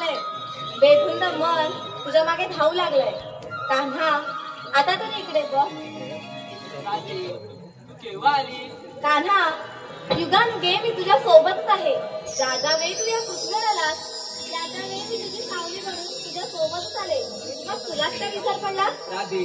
आहे. बेधुंद मन तुझ्या मागे धावू लागलंय. कान्हा आता तर इकडे बघ. केव्हा आली? कान्हा युगानुगे मी तुझ्या सोबतच आहे. जागा वेळी तू या पृथ्वीवर आलास, जागा वेळी मी तुझी सावली म्हणून तुझ्या सोबतच आले. मग तुलाच काय विसर पडला? राधे,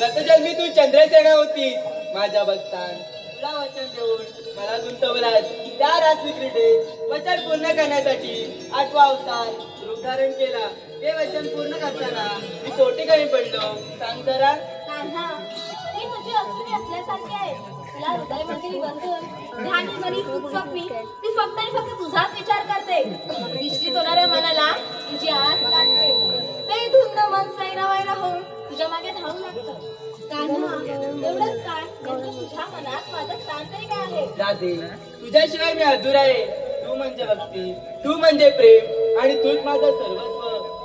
गतजन्मी तू चंद्रसेना होतीस माझ्या बस्तान. तुला वचन देऊन मला गुंतवलास. त्या रात्री क्रीडेत वचन पूर्ण करण्यासाठी 8वा अवतार रूप धारण केला. ते वचन पूर्ण करताना मी कोटी कमी पडलो. सांग जरा. कान्हा मी तुझी असली असल्यासारखी आहे. तुला हृदयमध्ये बसून ध्यानी मनी सुखस्वप्नी मी फक्त आणि फक्त तुझाच विचार करते. विचलित होणाऱ्या मनाला तुझी आस लागते. ते धुंद मन सैरावैरा होऊन तुझ्या मागे धावू लागतं. कान्हा एवढंच काय, नेमकं तुझ्या मनात माझं स्थान तरी काय आहे? राधे, तुझ्याशिवाय मी अधुरा आहे. तू म्हणजे भक्ती, तू म्हणजे प्रेम आणि तूच माझं सर्वस्व.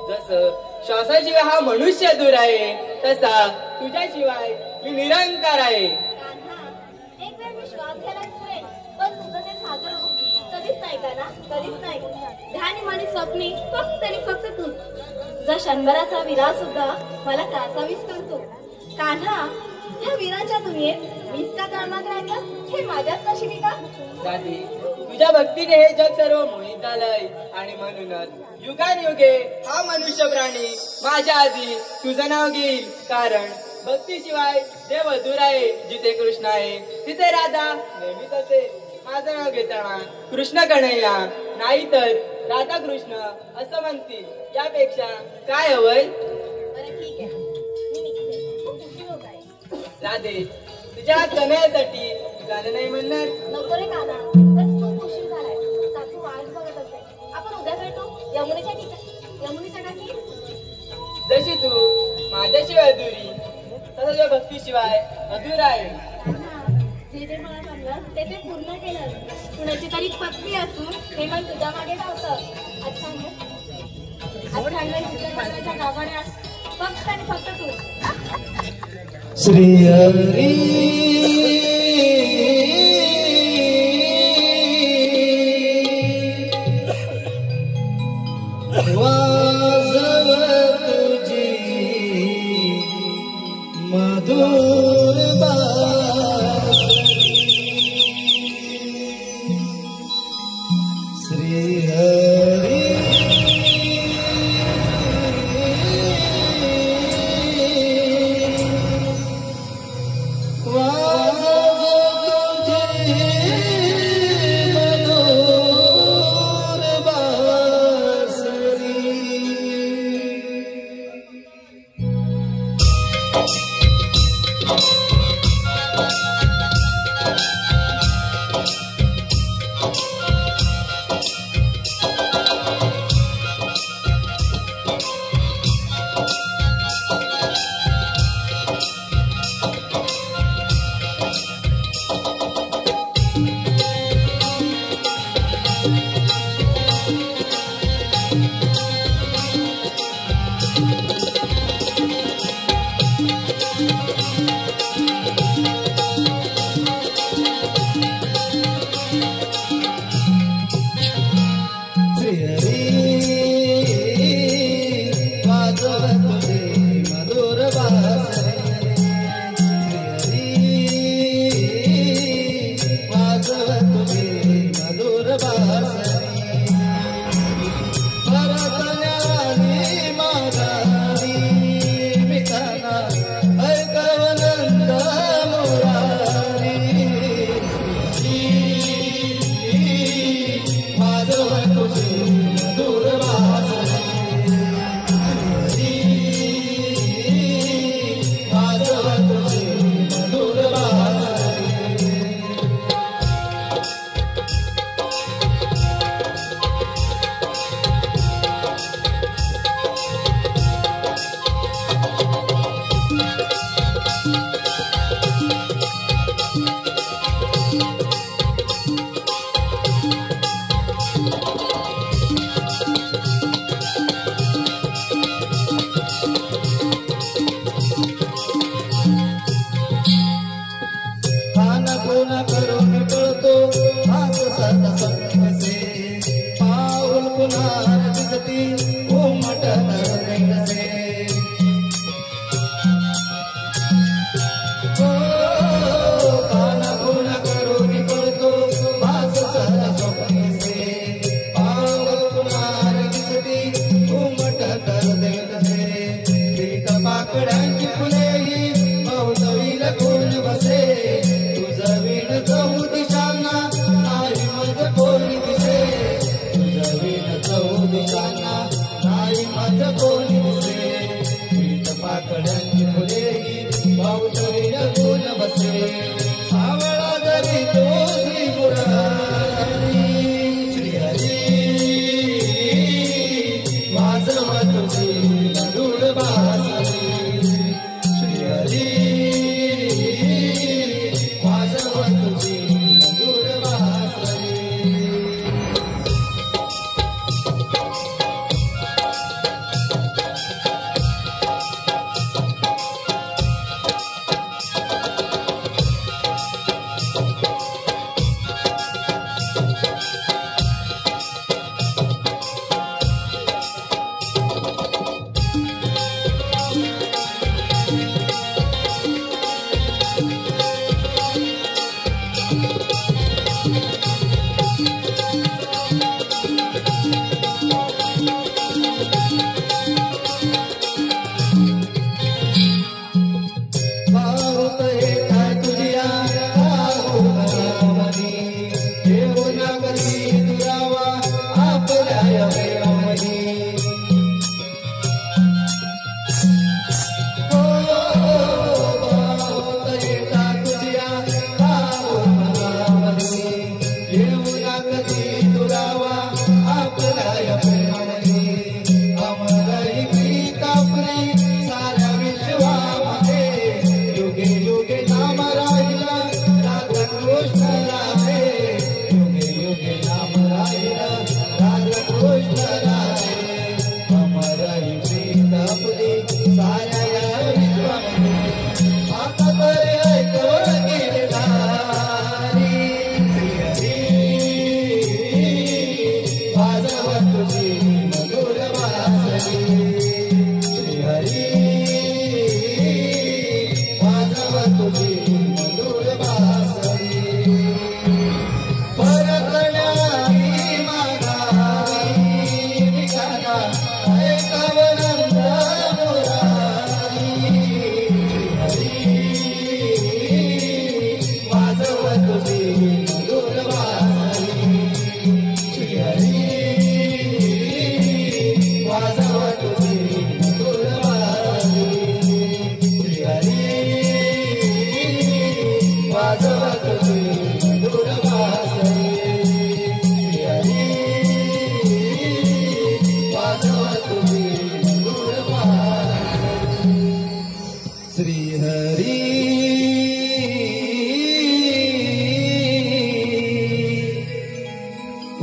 जसं श्वासाशिवाय हा मनुष्य दूर आहे, तसा तुझ्याशिवाय मी निरंकार आहे. कान्हा एक वेळ मी श्वास घ्यायला विसरेन, पण तुझं ते सागर रूप कधीच नाही का ना, कधीच नाही. ध्यानी मनी स्वप्नी फक्त आणि फक्त तूच. तुझा शंभराचा विरा सुद्धा मला कासावीस करतो. कान्हा या वीराच्या दुनियेत मीच का कामात राहायचं, हे माझ्याच नशिबी का? राधे, तुझ्या भक्तीने हे जग सर्व मोहित झालंय आणि म्हणूनच युगानुयुगे हा मनुष्य प्राणी माझ्या आधी तुझं नाव घेईल. कारण भक्तीशिवाय देव अधुरा आहे. जिथे कृष्ण आहे तिथे राधा नेहमीच असे. माझं नाव घेताना कृष्ण कन्हैया नाही तर राधा कृष्ण असं म्हणतील. यापेक्षा काय हवंय? बरं ठीक आहे, मी निघते. खूप उशीर होत आहे. राधे, तुझ्या कन्हैयासाठी गाणं नाही म्हणणार? नको रे कान्हा, बस खूप उशीर झालाय. सासू वाट बघत असेल. आपण उद्या भेटू यमुनेच्या ठिकाणी. जशी तू माझ्याशिवाय अधुरी, तसं तुझ्या भक्तीशिवाय अधुरा आहे. जे जे मला म्हणलं ते ते पूर्ण केलं. कुणाची तरी पत्नी असून हे मन तुझ्या मागे धावतं. अच्छा तुझ्या गावाने फक्त आणि फक्त तू. श्री हरी वाजव तुझी मधुर बासरी. श्री हरी वाजव कोणी दिसे पीठ पाकळ्यांची फुले पाऊसळी जगून बसे सावळा जरी तो श्री मुरारी श्रीहरी वाजव तुझी मधुर बासरी श्रीहरी वाजव तुझी मधुर बासरी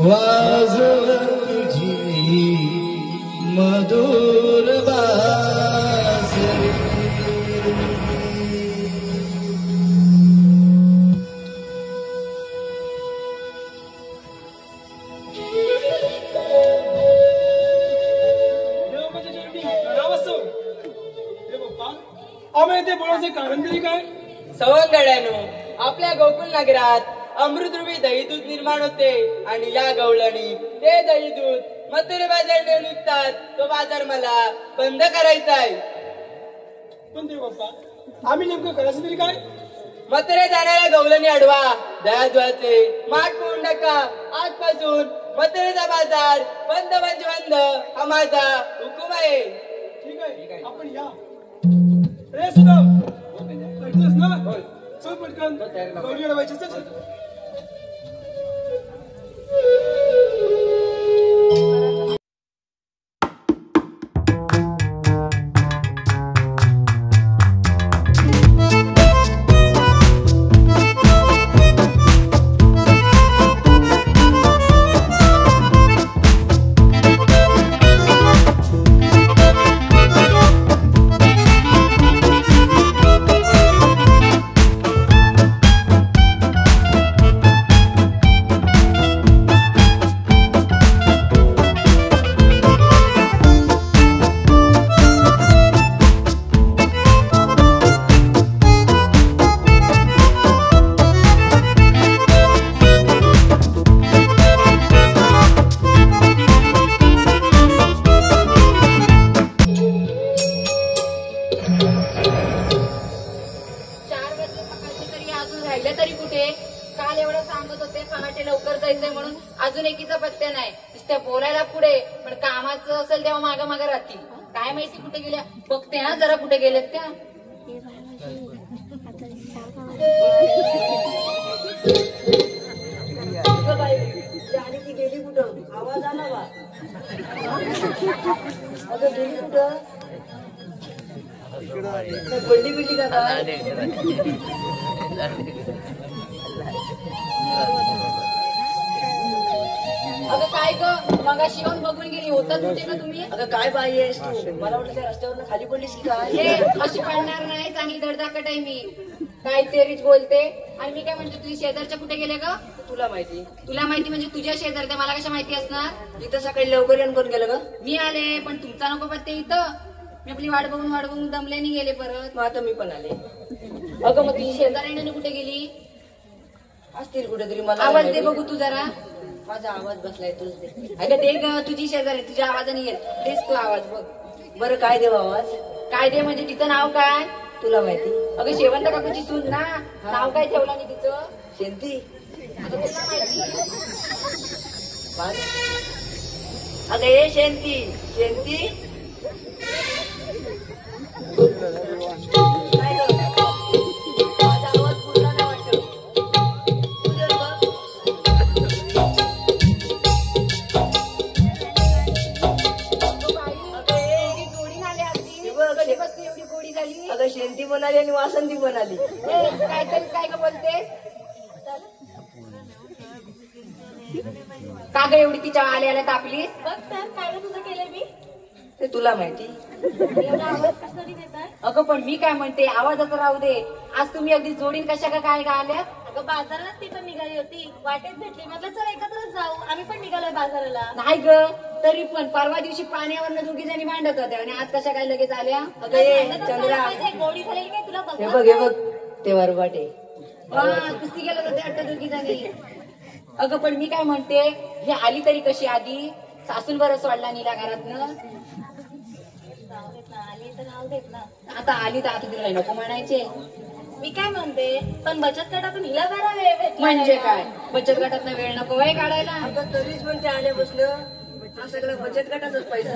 वाजव तुझी मधुर बासरी आम्ही ते बोलायचे कारण तरी काय? सवंगड्यानो आपल्या गोकुल नगरात अमृतरूपी दही दूध निर्माण होते आणि या गवळणी ते दही दूध मथुरे बाजार नेऊन विकतात. तो बाजार मला बंद करायचा आहे. पण देव बाप्पा आम्ही नेमकं करायचं तरी काय? मथुरे जाणाऱ्या गवळणी अडवा, दह्याचे माठ पिळून टाका. आजपासून मथुरेचा बाजार बंद म्हणजे बंद हा माझा हुकूम आहे. ठीक आहे आपण या. रे सुदाम ऐकलंस ना? चल पटकन गौरी अडवायची. चल काल एवढं सांगत होते पहाटे लवकर जायचंय म्हणून अजून एकीचा पत्त्या नाही. नुसत्या बोलायला पुढे पण कामाचं असेल तेव्हा मागं मागं राहतील. काय माहिती कुठे गेल्या, बघते हा जरा कुठे गेल्यात त्या. आणि ती गेली कुठं? आवाज आला बा. अगं गेली कुठं? पडली बिडली का काय? अगं काय ग मगाशी येऊन बघून गेली, होता कुठे का तुम्ही? अगं काय बाई आहेस तू? मला वाटलं त्या रस्त्यावरनं खाली पडलीस की काय? हे अशी पाडणार नाही, चांगली धडधाकट आहे मी. काय तेरीच बोलते. आणि मी काय म्हणते तुझी शेजारच्या कुठे गेले ग? तुला माहिती? तुला माहिती म्हणजे तुझ्या शेजारच्या मला कशा माहिती असणार? तिथं सकाळी लवकर येऊन कोण गेलं ग? मी आले पण तुमचा नको पत्ते इथं. मी आपली वाट बघून दमले नाही गेले परत. मग आता मी पण आले. अगं मग तुझी शेजारीने कुठे गेली? असतील कुठेतरी. मला आवाज दे माहिती. बघू तू जरा. माझा आवाज बसलाय तूच दे. अगं दे ग, तुझी शेजारी तुझ्या आवाजाने येईल, तेच तू आवाज बघ. बरं काय देऊ आवाज? काय दे म्हणजे तिचं नाव काय? तुला माहिती? अगं शेवंत काकूची सून ना, नाव काय ठेवलं नाही तिचं? शेंती? अगं तुला माहिती? अगं ये शेंती. शेंती काय ग? माझा आवाज पुरला नाही वाटत. तू जर बघ. एवढी गोडी झाली अगदी. कधीपासून एवढी गोडी झाली? अगं शेंती पण आली आणि वासंती पण आली. काहीतरी काय का बोलतेस? का ग एवढी तिच्या आल्या तापलीस? बघ तर काय तुझं केलंय मी. ते तुला माहिती? एवढा आवाज कशासाठी देताय? अगं पण मी काय म्हणते, आवाजाचं राहू दे. आज तुम्ही अगदी जोडीन कशा का काय का आल्या? अगं बाजारात ती पण निघाली होती, वाटेत भेटली, म्हटलं चल एकत्रच जाऊ. आम्ही पण निघालोय बाजाराला. नाही ग, तरी पण परवा दिवशी पाण्यावरनं दोघी जणी भांडत होत्या आणि आज कशा काय लगेच आल्या? अगं ये चंद्रा. गोडी झालेली काय तुला हे बघ. बघ हे बघ. ते वरवाटे. कुस्ती गेलं होते वाटतं दोघी जणी. अगं पण मी काय म्हणते, हे आली तरी कशी आधी? सासून बरं सोडला नीला घरातनं. नाव घेत ना, आली तर नाव घेत ना. आता आली तर आता तिला नको म्हणायचे. मी काय म्हणते, पण बचत गटातून हिला बरा वेळ भेटला म्हणजे नाही काय, का? बचत गटात वेळ नको वय काढायला? अगं तरीच पण ते आल्यापासनं हा सगळा बचत गटाचाच पैसा.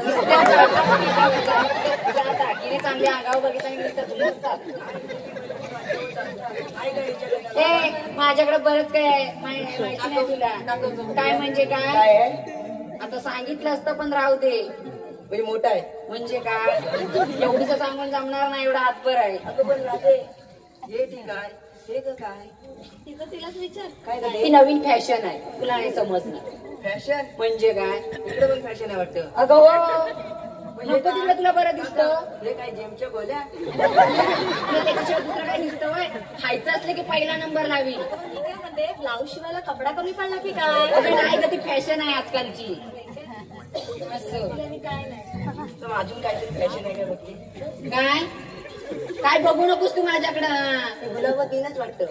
तिने चांगल्या अंगावर बघितलं तर तुला असतात. काय काय हिच्याकडे? ए माझ्याकडे बरंच काय आहे, माहिती नाही तुला. काय म्हणजे काय काय? आहे? आता सांगितलं असतं पण राहू दे. म्हणजे मोठा आहे. म्हणजे काय, एवढीच सांगून जमणार नाही, एवढा हातभर आहे. अगं पण राहते. हे ठीक आहे. हे ग काय? तिचं तिलाच विचार. काय ही झाले? नवीन फॅशन आहे, तुला नाही समजणार. फॅशन? म्हणजे काय? इकडे पण फॅशन आहे वाटतं. अगं हो, नको तिकडे तुला बरं दिसतं. हे काय जेमच्या गोल्या? तुला त्याच्याशिवाय दुसरं काय दिसतं वय? खायचं असलं की पहिला नंबर लावी. पण मी काय म्हणते, ब्लाऊज शिवायला कपडा कमी पडला की काय? अगं नाही ग, ती फॅशन आहे आजकालची. असं मी काय नाही. तर अजून काहीतरी फॅशन आहे का बघते? काय काय बघू नकोस तू माझ्याकडं. ते गुलाबात येईनच वाटतं.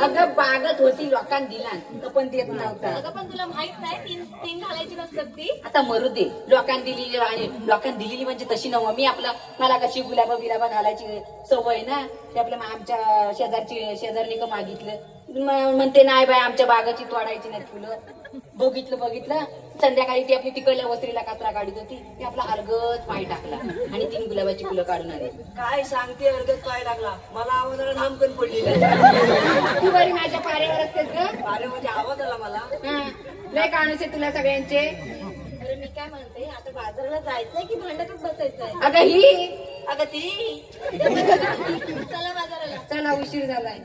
अगं बागत होती, लोकांना दिला पण देत नव्हता. अगं पण तुला माहित नाही, तीन तीन घालायची नसतात ती. आता मरू दे, लोकांना दिलेली आणि लोकांना दिलेली म्हणजे तशी नव्ह. मी मला कशी गुलाबा बिलाबा घालायची सवय ना, ते आपल्या आमच्या शेजारनी का मागितलं, म्हणते नाही बाय आमच्या बागाची तोडायची नाही फुलं. बघितलं संध्याकाळी ती आपली तिकडल्या वस्त्रीला कचरा काढत होती, ती आपला अर्गत पाय टाकला आणि 3 गुलाबाची फुलं काढून आली. काय सांगते अर्गत पाय टाकला? मला आवाजाला धाम पण पडली. तू बरी माझ्या पाऱ्यावर असतेस ग. अरे म्हणजे आवाज आला मला. हा, लय काणूस आहे तुला सगळ्यांचे. अरे मी काय म्हणते, आता बाजाराला जायचंय की भांडतच बसायचंय? अगं ही, अगं ती चला बाजाराला. चला उशीर झालाय.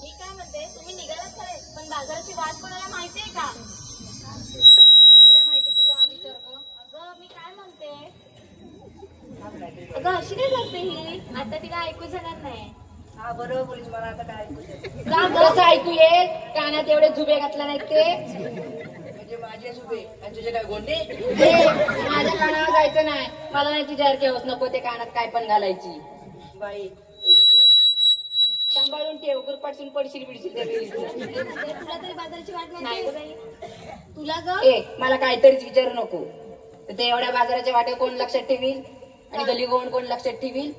मी काय म्हणते, तुम्ही निघालाच खरे, पण बाजाराची वाट कोणाला माहितीये का? तिला माहिती, तिला विचारतो. अगं मी काय म्हणते, अगं अशी काय करते ही? आता तिला ऐकू जाणार नाही. हा बरोबर बोलीस. मला आता काय ऐकू येत? कसं ऐकू येईल? कानात एवढे जुबे घातला नाहीत ते. म्हणजे माझे सुबे आणि तुझे काय गोंडे? माझ्या कानावर जायचं नाही. मला नाही तुझ्या हरक्यावस नको ते कानात काय पण घालायची. बाई सांभाळून ठेव गुरपाटून पडशील बिडशील तुला तरी बाजाराची वाट नाही नाही गं बाई. तुला ग ए मला काहीतरीच विचारू नको ते एवढ्या बाजाराच्या वाटे कोण लक्षात ठेवील आणि गली गोवण कोण लक्षात ठेवील.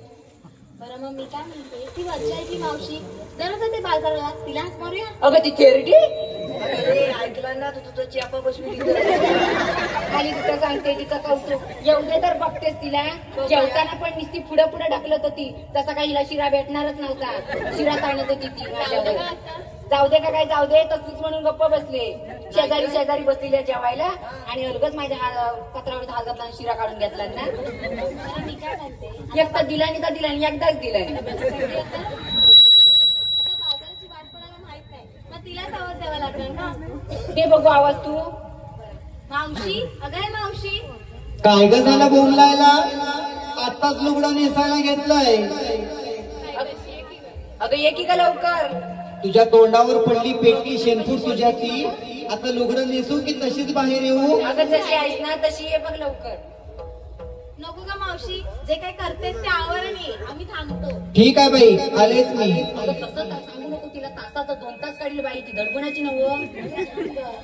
बरं मग मी काय म्हणते ती वर्षाची मावशी दररोज ते बाजाराला तिला हात मारूया. अगं ती थेरडी ऐकलं ना तू तुझं चियापा बसवी खाली तिथं सांगते तिचं कौतुक येऊ दे तर बघतेस तिला जेवताना पण नुसती पुढे पुढे ढकलत होती जसा काही हिला शिरा भेटणारच नव्हता शिरा ताणत होती ती माझ्यावर. जाऊ दे का काय जाऊ दे तसलीच म्हणून गप्प बसले शेजारी शेजारी बसलेल्या जेवायला आणि अलगच माझ्या पत्रावर हात घातला आणि शिरा काढून घेतला ना. बरं मी काय म्हणते एकदा दिला आणि दिला आणि एकदाच दिला. आता बाजाराची वाट कोणाला माहित नाही मग तिलाच आवाज द्यावा लागणार ना. ते बघू आवाज तू मावशी अगं मावशी काय ग झालं बोंबलायला आताच लुगडं नेसायला घेतलंय. अगं ये की का लवकर तुझ्या तोंडावर पडली पेटली शेणफूट तुझ्या ती आता लुगडं नेसू की तशीच बाहेर येऊ. अगं जशी आहेस ना तशी ये बघ लवकर. नको का मावशी जे काही करतेस ते आवर आणि आम्ही थांबतो. ठीक आहे बाई आलेच मी. अगं तसं सांगू नको तिला तासाचं 2 तास काढली बाई ती धडपणाची नव्ह.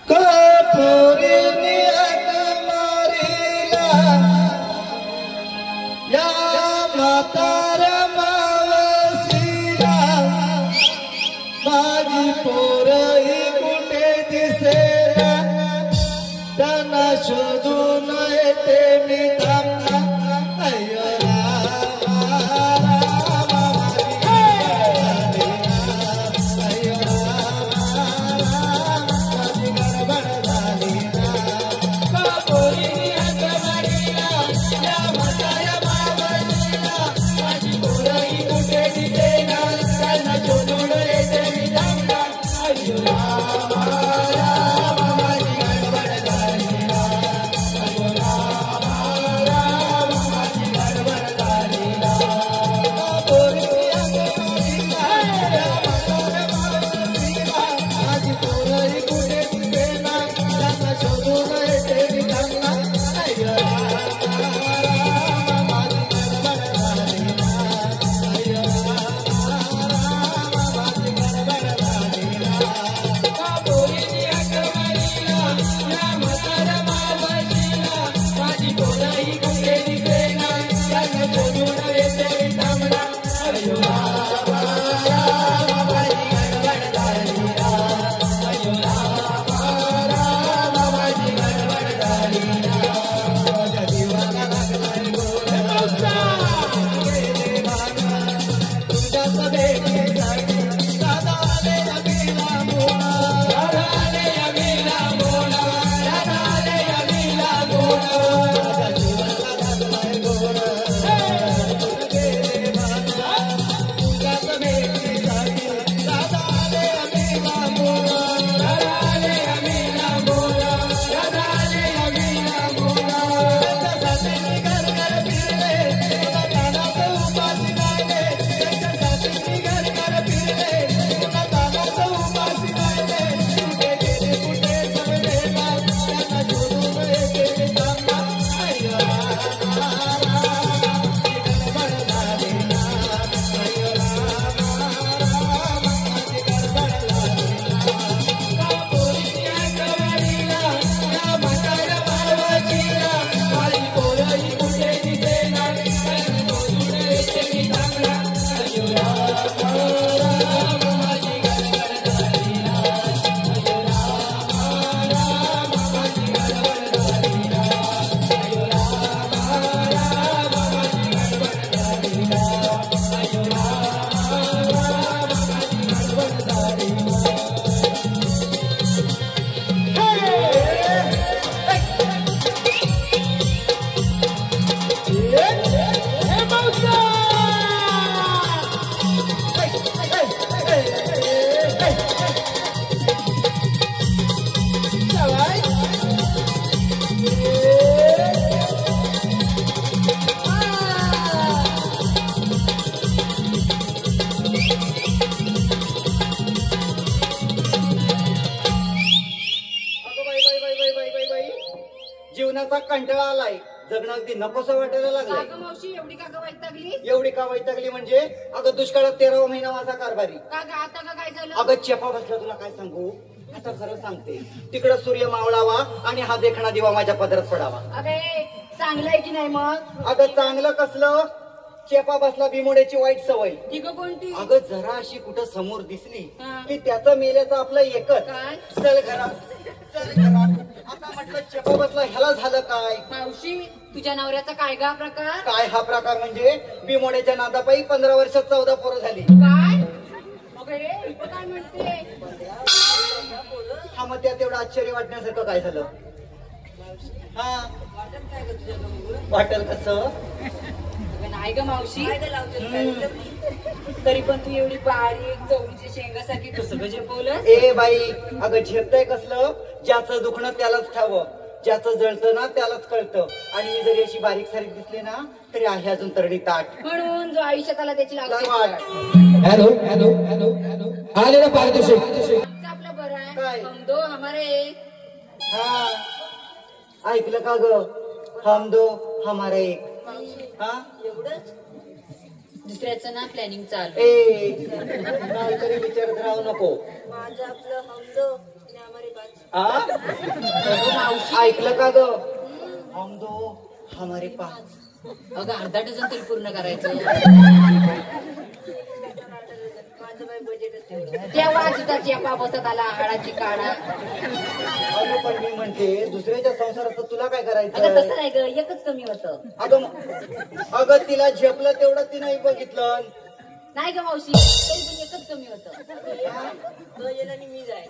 कपोरीने हात मारीला या म्हाताऱ्या मावशीला माझी पोरही कुठे दिसेना त्यांना शोधून येते मी थांबा. अय्यो रामा, रामा माझी अय्यो रामा, रामा माझी गडबड झाली ना. कपोरीने हात मारीला या म्हाताऱ्या मावशीला माझी पोरही कुठे दिसेना त्यांना शोधून येते मी थांबा. अय्यो रामा, रामा माझी गडबड झाली ना. अय्यो रामा, रामा माझी गडबड झाली ना. कपोरीने हात मारीला या म्हाताऱ्या मावशीला माझी पोरही कुठे दिसेना त्यांना शोधून येते मी थांबा. अय्यो रामा, रामा माझी गडबड झाली ना. अय्यो रामा, रामा माझी गडबड झाली ना. कपोरीने हात मारीला या म्हाताऱ्या मावशीला माझी पोरही कुठे दिसेना त्यांना शोधून येते मी थांबा. अय्यो रामा, रामा माझी गडबड झाली ना. अय्यो रामा, रामा माझी गडबड झाली ना. माझ्या जीवाला लागलाय गोड गेले भागा तुझ्याच भेटीसाठी दादा आले अभिला मोना. दादा आले अभिला मोना. दादा आले अभिला मोना. माझ्या जीवाला लागलाय गोड गेले भागा तुझ्याच भेटीसाठी दादा आले अभिला मोना. दादा आले अभिला मोना. दादा आले अभिला मोना. त्याच्यासाठी मी घर घर फिरले तुला तानात उपाशी राहिले. त्याच्यासाठी मी घर घर फिरले तुला तानात उपाशी राहिले. कुठे गेले कुठे समजे ना त्यांना शोधून येते मी थांबा. अय्यो रामा, रामा माझी गडबड झाली ना. अय्यो रामा, रामा माझी गडबड झाली ना. कपोरीने हात मारीला या म्हाताऱ्या मावशीला माझी पोरही कुठे दिसेना त्यांना शोधून येते मी थांबा. अय्यो रामा, रामा माझी गडबड झाली ना. अय्यो रामा, रामा माझी गडबड झाली ना. अय्यो रामा, रामा माझी गडबड झाली ना. अय्यो रामा, रामा माझी गडबड झाली ना. जीवनाचा कंटाळा आलाय जगणं अगदी नकोसं वाटायला लागलंय. अगं मावशी एवढी का ग वैतागली? एवढी का वैतागली म्हणजे अगं दुष्काळात 13वा महिना माझा कारभारी. का ग आता का काय झालं? अगं चेपा बसला तुला काय सांगू. आता खरं सांगते तिकडं सूर्य मावळावा आणि हा देखणा दिवा माझ्या पदरात पडावा. अगे चांगलं आहे की नाही मग? अगं चांगलं कसलं. चेपा बसला बिमोड्याची वाईट सवय. ती ग कोणती? अगं जरा अशी कुठं समोर दिसली हा. की त्याचं मेल्याचं आपलं एकच. काय? चल घरात चल घरात. आता म्हटलं चेपा बसला ह्याला झालं काय. मावशी तुझ्या नवऱ्याचा काय गा प्रकार? काय हा प्रकार म्हणजे बिमोड्याच्या नादापायी 15 वर्षात 14 पोरं झाली. काय? अगे इथं काय म्हणते? हा मग त्यात एवढं आश्चर्य वाटण्यासारखं काय झालं. हा वाटेल कसं. अगं नाही ग मावशी. तरी पण तू एवढी बारीक चवळीच्या शेंगासारखी कसं ग झेपवलं? ए बाई अगं झेपतय कसलं. ज्याचं दुखणं त्यालाच ठावं. ज्याचं जळतं ना त्यालाच कळतं. आणि मी जरी अशी बारीक सारीक दिसली ना तरी आहे अजून तरडी ताट. म्हणून जो आयुष्यात आला त्याची लागते वाट. हॅलो हॅलो हॅलो हॅलो आले ना पारितोषिक. आपलं बरं आहे. काय? हम दो हमारे. हा ऐकलं का ग. हम दो हमारा एक. हा एवढंच? दुसऱ्याचं ना प्लॅनिंग चालू. ए काहीतरी विचारत राहू नको. माझं आपलं हमदो आणि हमारे बाज. हा ऐकलं का ग. हम दो हमारे पाच. अगं अर्धा डझन तरी पूर्ण करायचं. माझं बाई बजेट तेवढं. तेव्हा तुझा चेपा बसत आला हाडाची काढा. अगं पण मी म्हणते दुसऱ्याच्या संसारात तुला काय अगं करायचं. तसं नाही ग एकच कमी होतं. अगं तिला झेपलं तेवढं ती नाही बघितलं. नाही ग मावशी तरी पण एकच कमी होतं. बजेट आणि मी जाय.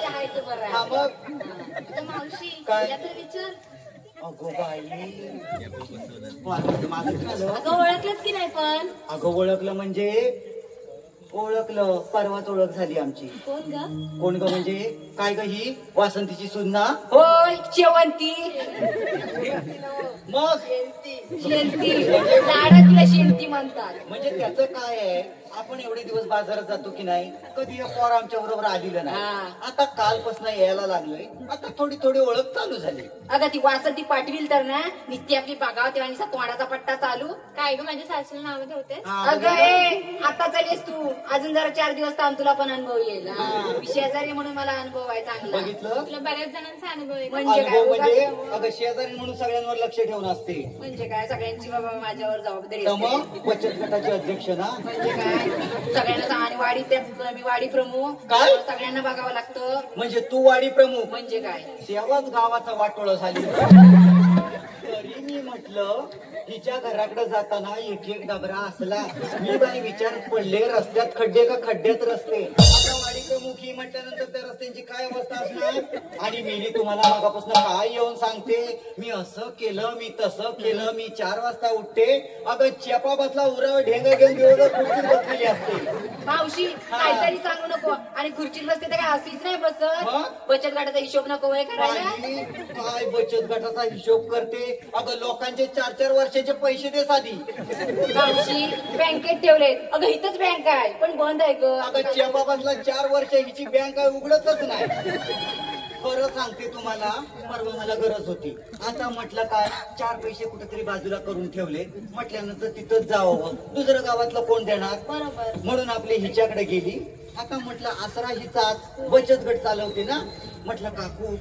आहे ते बरं हा आहे. मग मावशी काय? या तर विचार. अगो बाई माझं झालं. अगं ओळखलंच की नाही पण. अगं ओळखलं म्हणजे ओळखलं. परवाच ओळख झाली आमची. कोण ग? कोण ग म्हणजे काय ग ही वासंतीची सुन्ना. होय शेवंती. मग शेंती लाडात तिला शेंती म्हणतात. म्हणजे त्याचं काय आहे. आपण एवढे दिवस बाजारात जातो की नाही कधी एक पोर आमच्या बरोबर आलेलं नाही. हा. आता कालपासून यायला लागलोय. आता थोडी थोडी ओळख चालू झाली. अगं ती वासंती पाठविल तर ना नुसती आपली बागाव तेव्हा नुसता तोंडाचा पट्टा चालू. काय ग माझ्या सासूला नाव ठेवते. हा, अगं ए आता चालेस तू अजून जरा 4 दिवस थांब तुला पण अनुभव येईल. हा. शेजारी म्हणून मला अनुभव आहे चांगला. बघितलं. तुला बऱ्याच जणांचा अनुभव आहे. म्हणजे काय अनुभव म्हणजे उगाच- अगं शेजारी म्हणून सगळ्यांवर लक्ष ठेवून असते. म्हणजे काय सगळ्यांची बाबा माझ्यावर जबाबदारी तर असते. मग बचत गटाचे अध्यक्ष ना. म्हणजे काय सगळ्यांना आणि वाडी त्यात मी वाडी प्रमुख. काय? सगळ्यांना बघावं लागतं. म्हणजे तू वाडी प्रमुख. म्हणजे काय तेव्हाच गावाचा वाटोळा झाली. तरी मी म्हटलं हिच्या घराकडे जाताना एक एक डबरा असला. मी बाई विचारत पडले रस्त्यात खड्डे का खड्ड्यात रस्ते. आता वाडी प्रमुख ही म्हटल्यानंतर त्या रस्त्यांची काय अवस्था असणार. आणि मी तुम्हाला मागापासून काय येऊन सांगते. मी असं केलं मी तसं केलं. मी 4 वाजता उठते. अगं चेपा बसला उरावर ढेंग घेऊन दिवसभर खुर्चीत बसलेली असते. मावशी काहीतरी सांगू नको. आणि खुर्चीत बसते तर काय अशीच नाही बसत. मग? बचत गटाचा हिशोब नको वय करायला. बाई, काय बचत गटाचा हिशोब करते. अगं लोकांचे 4-4 वर्षाचे पैसे दे साधी. मावशी बँकेत ठेवले. अगं इथंच बँक आहे पण बंद आहे ग. अगं चेपा बसला 4 वर्ष हिची बँक काय उघडतच नाही. खरं सांगते तुम्हाला परवा मला गरज होती. आता म्हटलं काय 4 पैसे कुठेतरी बाजूला करून ठेवले. म्हटल्यानंतर तिथंच जावं. दुसरं गावातलं कोण देणार. बरोबर. म्हणून आपली हिच्याकडे गेली. आता म्हटलं आसरा हिचाच बचत गट चालवते ना. म्हटलं काकू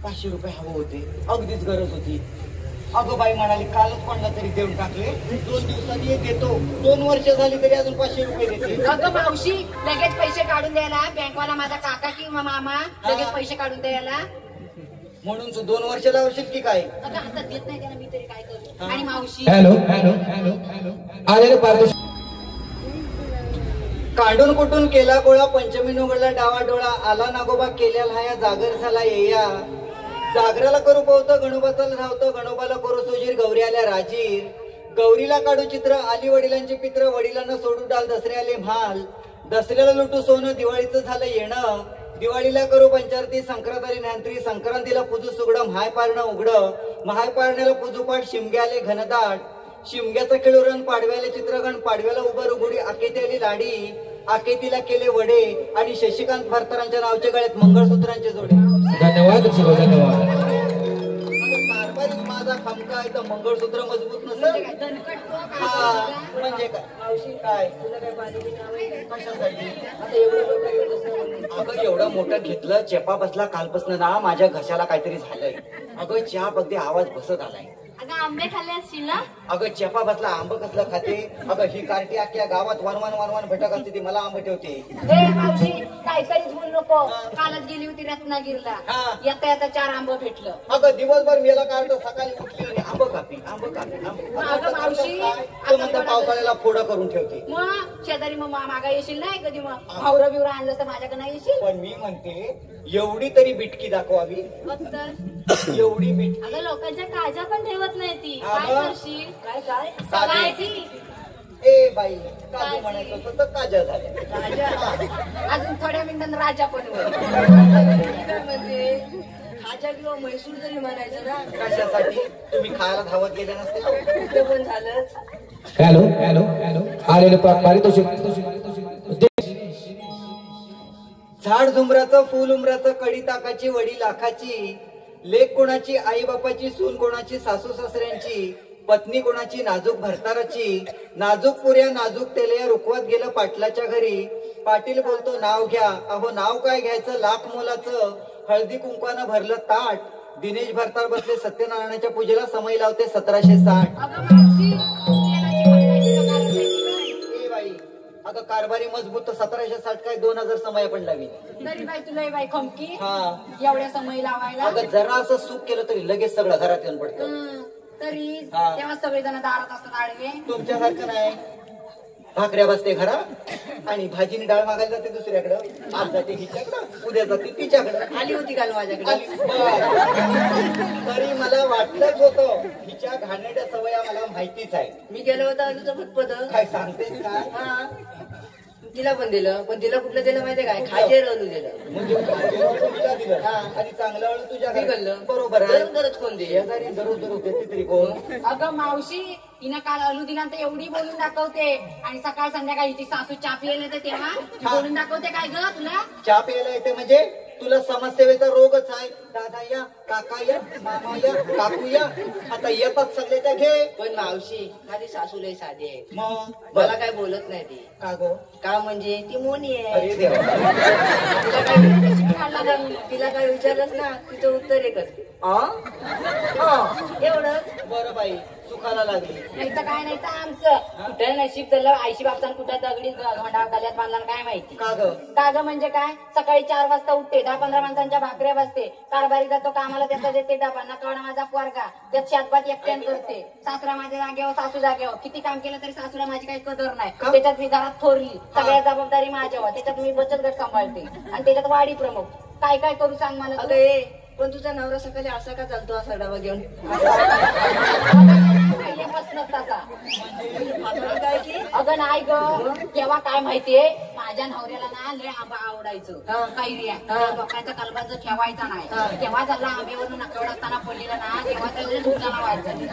500 रुपये हवे होते. अगदीच गरज होती. अगं बाई म्हणाली कालच कोणाला तरी देऊन टाकले. 2 दिवसांनी एक देतो. 2 वर्ष झाली तरी अजून 500 रुपये देते. अगं मावशी लगेच पैसे काढून द्यायला बँकवाला माझा काका किंवा मामा लगेच पैसे काढून द्यायला. म्हणून 2 वर्ष लावशील की काय. अगं आता देत नाही त्याला मी तरी काय करू. आणि मावशी हॅलो हॅलो हॅलो हॅलो आले ना पारितोषिक. कांडून कुटून केला गोळा पंचमी उघडला डावा डोळा. आला नागोबा केल्याला हाया जागर झाला येया. जागराला करू पावतं गणोबाचाला धावतं. गणोबाला करू सुजीर गौरी आल्या राजीर. गौरीला काढू चित्र आली वडिलांची पित्र. वडिलांना सोडू डाल दसरे आले म्हाल. दसऱ्याला लुटू सोनं दिवाळीचं झालं येणं. दिवाळीला करू पंचारती संक्रांत आली नंतरी. संक्रांतीला पूजू सुगडं महाय पारणं उघडं. महाय पारण्याला पूजू पाठ शिमगे आले घनदाट. शिमग्याचा खेळूरण पाडव्याला चित्रगण. पाडव्याला उभं रुगुडी आकेती आली लाडी. आकेतीला केले वडे. आणि शशिकांत फरतरांच्या नावचे गळ्यात मंगळसूत्रांचे जोडे. धन्यवाद धन्यवाद. तरी माझा खमका आहे तर मंगळसूत्र मजबूत नसेल. हा म्हणजे काय मावशी काय तुला काय पाणी बिणी हवंय का? कशासाठी? आता एवढं लोकं कसं अगं एवढं मोठं घेतलं चेपा बसला कालपासून ना माझ्या घशाला काहीतरी झालंय. अगं चहा अगदी आवाज बसत आलाय. अगं आंबे खाल्ले असतील ना? अगं चेपा बसला आंब कसलं खाते. अगं ही कार्टी अख्ख्या गावात वनवान भटक असते ती मला आंब ठेवते. ए मावशी काहीतरीच बोल नको. कालच गेली होती रत्नागिरीला हा. येता येता 4 आंब भेटलं. अगं दिवसभर मेला कार्ट सकाळी उठली आणि आंब कापी. अगं मावशी, तो म्हणतो पावसाळ्याला फोडं करून ठेवते. मग शेजारी मग मागा येशील नाही कधी मग भावरं बिवरं आणलं तर माझ्याकडे नाही येशील. पण मी म्हणते एवढी तरी बिटकी दाखवावी. तर एवढी बिटकी. अगं लोकांच्या काळजा पण ठेवत नाही ती. हा काय मग? करशील? काय काळजी. ए बाई काजू म्हणायचं होतं तर काजा झाल्या. राजा अजून थोड्या मिनिटांनी राजा पण होईल. म्हणजे खाजा किंवा म्हैसूर तरी म्हणायचं ना. कशासाठी तुम्ही खायला धावत गेले नसते. ते पण झालंच. हॅलो हॅलो हॅलो आलेले पारितोषिक झाड झुमराचं फुल उमराचं कडी ताकाची वडी लाखाची लेक कोणाची आई बापाची सून कोणाची सासू सासऱ्यांची पत्नी कोणाची नाजूक भरताराची नाजूक पुऱ्या नाजूक तेलया रुखवत गेलं पाटलाच्या घरी. पाटील बोलतो नाव घ्या. अहो नाव काय घ्यायचं लाख मोलाचं. हळदी कुंकवानं भरलं ताट. दिनेश भरतार बसले सत्यनारायणाच्या पूजेला समय लावते 1760. अगं मावशी तेलाची भरण्याची तर कारण माहिती काय? ए बाई अगं कारभारी मजबूत तर 1760 काय 2000 समय पण लावी. तरी बाई तुला ही बाई खमकी हा एवढ्या समय लावायला. अगं जरा असं सुख केलं तरी लगेच सगळं घरात येऊन पडतं. तरी हा. तेव्हा सगळेजण दारात असतात आडवे. तुमच्यासारखं नाही. भाकऱ्या बसते घरात आणि भाजीनी डाळ मागायला जाते दुसऱ्याकडं. आज जाते हिच्याकडं उद्या जाते तिच्याकडं. आली होती काल माझ्याकडे. आली. बरं. तरी मला वाटलंच होतं हिच्या घाणेरड्या सवया मला माहितीच आहे. मी गेलो होता तुझं फटपद. काय सांगतेस काय? हा तिला पण दिलं पण तिला कुठलं दिलं माहितीये काय? खाजे रळू दिलं. म्हणजे तुला दिलं आणि चांगलं अळू तुझ्या घरात. बिघडलं. बरोबर आहे. दररोज कोण दे? शेजारी दररोज देते तरी कोण? अगं मावशी हिनं काल अलू दिल्यानंतर एवढी बोलून दाखवते आणि सकाळ संध्याकाळ हिची सासू चहा पियला येते तेव्हा ती बोलून दाखवते काय ग तुला. चहा प्यायला येते म्हणजे तुला समाजसेवेचा रोगच आहे. दादा या काका या मामा या काकू या आता येतात सगळे त्या घे. पण मावशी माझी सासू लय साधी आहे. मग मला काय बोलत नाही ती. का गो? का म्हणजे ती मोनी आहे. अरे देवा. तिला काय तिला काय विचारलंच ना तिचं उत्तर एकच एवढंच. बरं बाई सुखाला लागली. नाही तर काय नाही तर आमचं कुठं नशीब झालं आईशी बापसान कुठं दगडी घोंडा गल्यात बांधला काय माहिती. का ग? का ग म्हणजे काय सकाळी 4 वाजता उठते 10-15 माणसांच्या भाकऱ्या बसते कारभारी जातो कामाला त्याचा देते डबा नकवडा माझा पोरगा त्यात शातपात एकट्यान करते. सासरा माझ्या जागेवर सासू जागेवर किती काम केलं तरी सासूला माझी काही कदर नाही. त्याच्यात मी घरात थोरली सगळ्या जबाबदारी माझ्यावर. त्याच्यात मी बचत गट सांभाळते आणि त्याच्यात वाडी प्रमुख. काय काय करू सांग मला तू. पण तुझा नवरा सकाळी असा का चालतो असा डबा घेऊन? पहिल्यापासूनच तसा. काय की अगं नाही ग तेव्हा काय माहितीये माझ्या नवऱ्याला ना लय आंबा आवडायचं. कैऱ्या लोकांचा कलबा जर ठेवायचा नाही तेव्हा झाला आंब्यावरून नकवड असताना पडलेला ना तेव्हा त्याला दुधाला वाट झाली.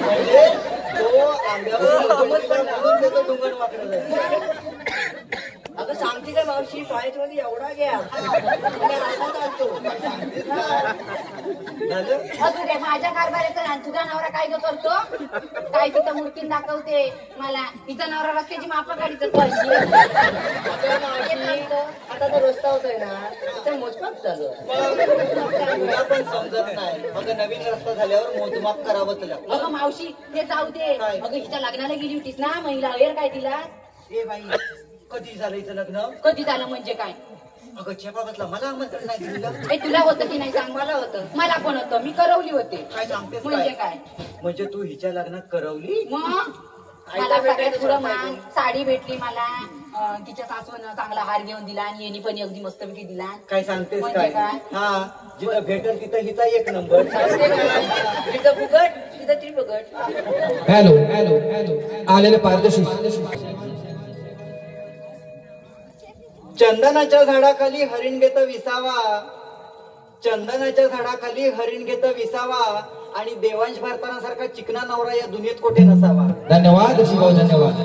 म्हणजे तो आंब्यावर देतो डुंगण वाकडं. अगं सांगते काय मावशी टॉयलेट मध्ये एवढा घ्या असा चालतो. असू दे माझ्या कारभाराचा तुझा नवरा काय करतो काय तिथं मूर्ती दाखवते मला. तिचा नवरा रस्त्याची मापा काढीच आता तो रस्ता होतोय ना त्याचा मोजमाप चालू. तुला पण समजत नाही. अगं नवीन रस्ता झाल्यावर मोजमाप करावंच लागतं. अगं मावशी ते जाऊ दे. अगं हिच्या लग्नाला गेली होतीस ना महिला अवेअर काय तिला. ए बाई कधी झालं हिचं लग्न? कधी झालं म्हणजे काय? अगं चेपा बसला मला आमंत्रण नाही दिलं. हे तुला होतं की नाही सांग. मला होतं. मला पण होतं मी करवली होते. काय सांगतेस म्हणजे काय? म्हणजे तू हिच्या लग्नात करवली? मग मला सगळ्यात पुढं मान साडी भेटली मला. तिच्या सासून चांगला हार घेऊन दिला आणि यांनी पण अगदी मस्तपैकी दिला. काय सांगतेस म्हणजे काय? काय? हा जिथं भेटेल तिथं हिचा 1 नंबर. तिथं फुकट तिथं ती फुकट. हॅलो हॅलो हॅलो आलेले पारितोषिक चंदनाच्या झाडाखाली हरिण घेत विसावा. चंदनाच्या झाडाखाली हरिण घेत विसावा आणि देवांश भारतानासारखा चिकना नवरा या दुनियेत कुठे नसावा. धन्यवाद शिवाय धन्यवाद.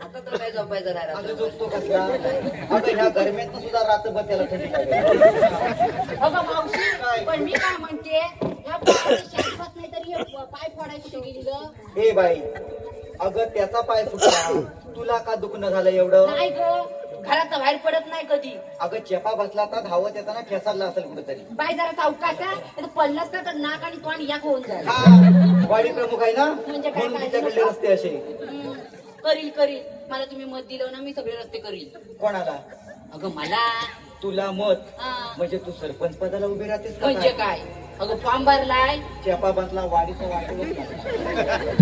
आता तर काय झोपायचं नाही अगं रात्रभर. झोपतो कसला अगं ह्या गरम्यात सुद्धा रात्रभर त्याला थंडी लागेल. अगं मावशी काय? पण मी काय म्हणते ह्या पायाला शाश्वत नाही तरी हे पाय फोडायचं कुठे गेली ग? हे बाई अगं त्याचा पाय फुटला तुला का दुखणं झालं एवढं? नाही ग घरात बाहेर पडत नाही कधी. अगं चेपा बसला तर धावत येताना ठेसारला असेल कुठेतरी. बाई जरा चौकाचा पडलाच ना तर नाक आणि तोंड या होऊन जाईल. हा वाडी प्रमुख आहे ना म्हणजे काय म्हणून तिच्याकडले रस्ते असे. करील मला तुम्ही मत दिलं ना मी सगळे रस्ते करील. कोणाला? अगं मला तुला मत हा. म्हणजे तू सरपंच पदाला उभी राहतेस का म्हणजे काय? काय अगं फॉर्म भरलाय. चेपा बसला वाडीचा वाटवत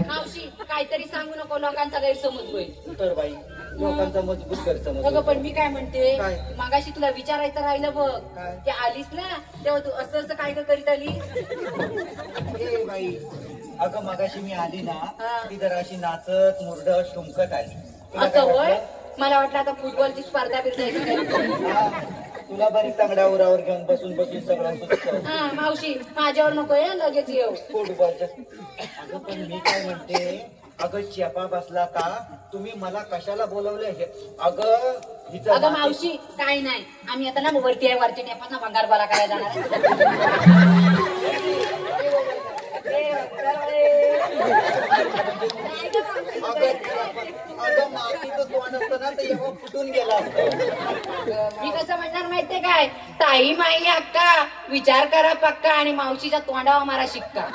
मावशी काहीतरी सांगू नको लोकांचा गैरसमज होईल. तर बाई लोकांचा मजबूत गैरसमज. अगं पण मी काय म्हणते काय? मागाशी तुला विचारायचं राहिलं बघ. काय? ते आलीस ना तेव्हा तू असं असं काय ग करीत आली? ए बाई अगं मगाशी मी आली ना हा. ती जरा अशी नाचत मुरडत ठुमकत आली. तुला असं काय वय वाटलं? मला वाटलं आता फुटबॉलची स्पर्धा बिर्धा. हा, तुला बारीक तांगड्या उरावर घेऊन बसून बसून सगळं सुचतं. हा मावशी माझ्यावर नको या लगेच येऊ. फुटबॉलच्या अगं पण मी काय म्हणते अगं चेपा बसला का तुम्ही मला कशाला बोलवलं हे? अगं हिचं अगं मावशी काय नाही आम्ही आता ना वरती आहे वरच्या टेपात ना भंगार बाला करायला जाणार. अगं मातीचं तोंड असतं ना तर एवढं फुटून गेला असतं. मी कसं म्हणणार माहितीये काय ताई माई अक्का विचार करा पक्का आणि मावशीच्या तोंडावर मारा शिक्का.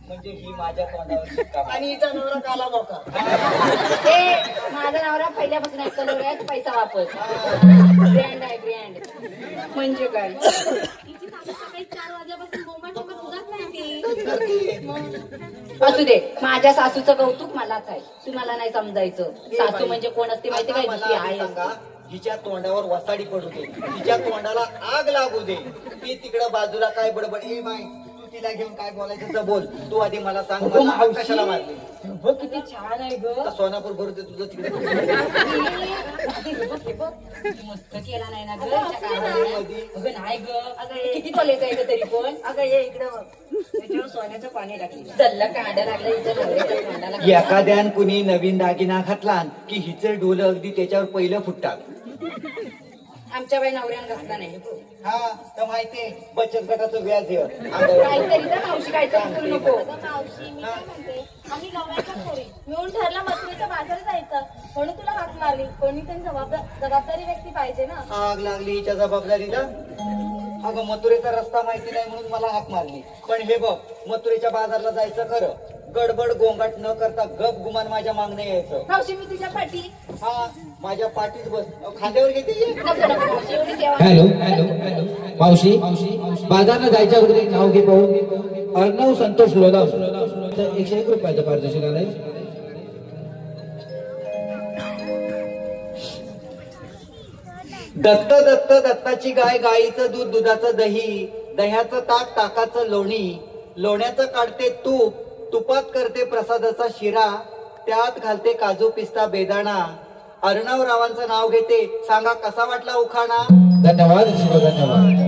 म्हणजे ही माझ्या तोंडावर शिक्का. आणि हिचा नवरा काला बोका. ते माझा नवरा पहिल्यापासून ऐकलं आहे पैसा वापर ब्रँड आहे ब्रँड. म्हणजे काय तिची सासू सकाळी 4 वाजल्यापासून बोंबाट तुझाच माहिती. असू दे माझ्या सासूचं कौतुक मलाच आहे तुम्हाला नाही समजायचं. सासू म्हणजे कोण असते माहिती काय? आता दुसरी मला आहे सांगा हिच्या तोंडावर वसाडी पडू दे तिच्या तोंडाला आग लागू दे ती तिकडं बाजूला काय बडबड. ए बाई तू तिला घेऊन काय बोलायचं तर बोल. तू आधी मला सांग मला आग कशाला मारली? बघ किती छान आहे ग. आता सोनापूर भरू दे तुझं तिकडे. मस्त केला नाही ना ग हिच्या कानाला. अगं नाही ग किती तोलेचं आहे ग तरी पण. अगं ये इकडं बघ. त्याच्यावर सोन्याचं पाणी टाकलं. चल्लं कांदा लागलं हिच्या नवऱ्याच्या तोंडाला. एखाद्यान कुणी नवीन दागिना घातला की हिचे डोलं अगदी त्याच्यावर पहिलं फुटतात. आमच्या बाई नवऱ्यानं घातला नाही. हा तर माहितीये बचत गटाचं व्याज हे. काहीतरी तर मावशी काहीतरी करू नको. मावशी मी काय म्हणते आम्ही गव्हाच्या खोरी मिळून ठरला मथुरेच्या बाजारात जायचं म्हणून तुला हाक मारली. कोणीतरी जबाबदारी व्यक्ती पाहिजे ना. आग लागली हिच्या जबाबदारीला. अगं मथुरेचा रस्ता माहिती नाही म्हणून मला हाक मारली. पण हे बघ मथुरेच्या बाजारला जायचं खरं गडबड गोंगाट न करता गप गुमान माझ्या मागणे यायचं. मावशी मी तुझ्या पाठी. हा माझ्या पाठीत बस खांद्यावर घेते ये. नको नको मावशी एवढी सेवा. हॅलो हॅलो मावशी बाजारला जायच्या अगोदर नाव घे पाहू. अर्णव संतोष लोधाव 101 रुपयाचं पारितोषिक आलंय. दत्त दत्त दत्ताची गाय गाईचं दूध दुधाचं दही दह्याचं ताक ताकाचं लोणी लोण्याचं काढते तूप तुपात करते प्रसादाचा शिरा त्यात घालते काजू पिस्ता बेदाणा. अर्णव रावांचं नाव घेते सांगा कसा वाटला उखाणा? धन्यवाद धन्यवाद.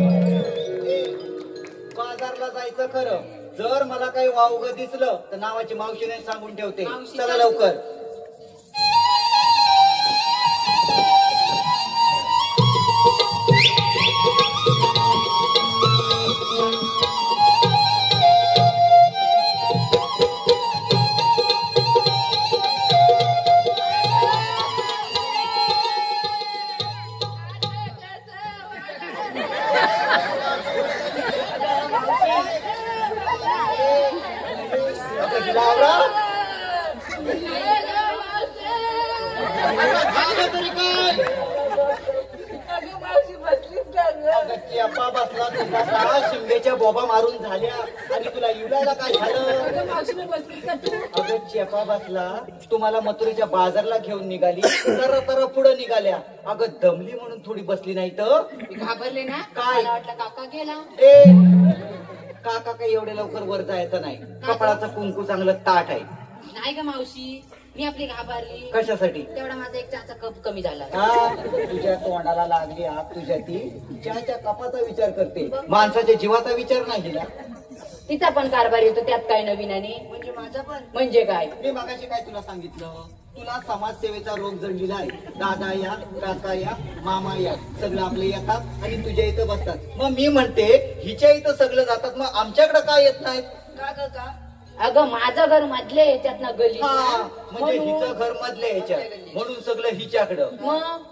बाजारला जायचं खरं जर मला काही वावग दिसलं तर नावाची मावशीने सांगून ठेवते. मावशी चला लवकर. बसला तुझा शिंदेच्या बोबा मारून झाल्या आणि तुला युलायला काय झालं? अगं चेपा बसला तुम्हाला मथुरेच्या बाजारला घेऊन निघाली तर पुढे निघाल्या. अगं दमली म्हणून थोडी बसली नाही तर घाबरले ना. काय? मला वाटलं काका गेला. ए काका काही एवढे लवकर वर जायचं नाही. कपडाचं कुंकू चांगलं ताट आहे. नाही ग मावशी मी आपली घाबरली. कशासाठी? तेवढा माझा एक चहाचा कप कमी झाला. हा तुझ्या तोंडाला लागली आग तुझ्या ती चहाच्या कपाचा विचार करते माणसाच्या जीवाचा विचार नाही ना. तिचा पण कारभार येतो, त्यात काय नवीन आणि म्हणजे माझा पण म्हणजे काय? मी मगाशी काय तुला सांगितलं, तुला समाजसेवेचा रोग जडलेला आहे. दादा या, काका या, मामा या, सगळं आपले येतात आणि तुझ्या इथं बसतात. मग मी म्हणते हिच्या इथं सगळं जातात, मग आमच्याकडे काय येत नाहीत? का अगं माझं घर मधले याच्यातनं गली हा, म्हणजे हिचं घर मधल्या ह्याच्यात म्हणून सगळं हिच्याकडं. मग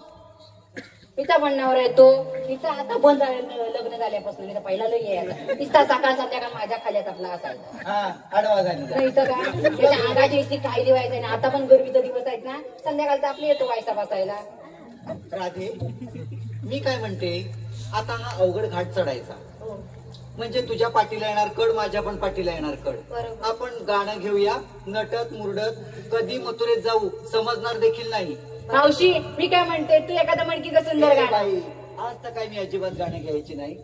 तिचा म्हणण्यावर येतो. तिचा आता बंद झालं, लग्न झाल्यापासून. नाही तर पहिला लई यायचा. तिचा सकाळ संध्याकाळ माझ्या खाल्यात आपला असायचा. हा, आडवा झाली. नाही तर काय, त्याच्या अंगाची इतकी काही दिवायचं ना. आता पण गरमीचा दिवस आहेत ना, संध्याकाळचा आपली येतो वायसा बसायला. राधे, मी काय म्हणते, आता हा अवघड घाट चढायचा. म्हणजे तुझ्या पाठीला येणार कड, माझ्या पण पाठीला येणार कड. बरोबर. आपण गाणं घेऊया, नटत मुरडत, कधी मथुरेत जाऊ समजणार देखील नाही. मावशी मी काय म्हणते, तू एखादा मडकीचं सुंदर गाणं. बाई, आज तर काय मी अजिबात गाणं घ्यायची नाही,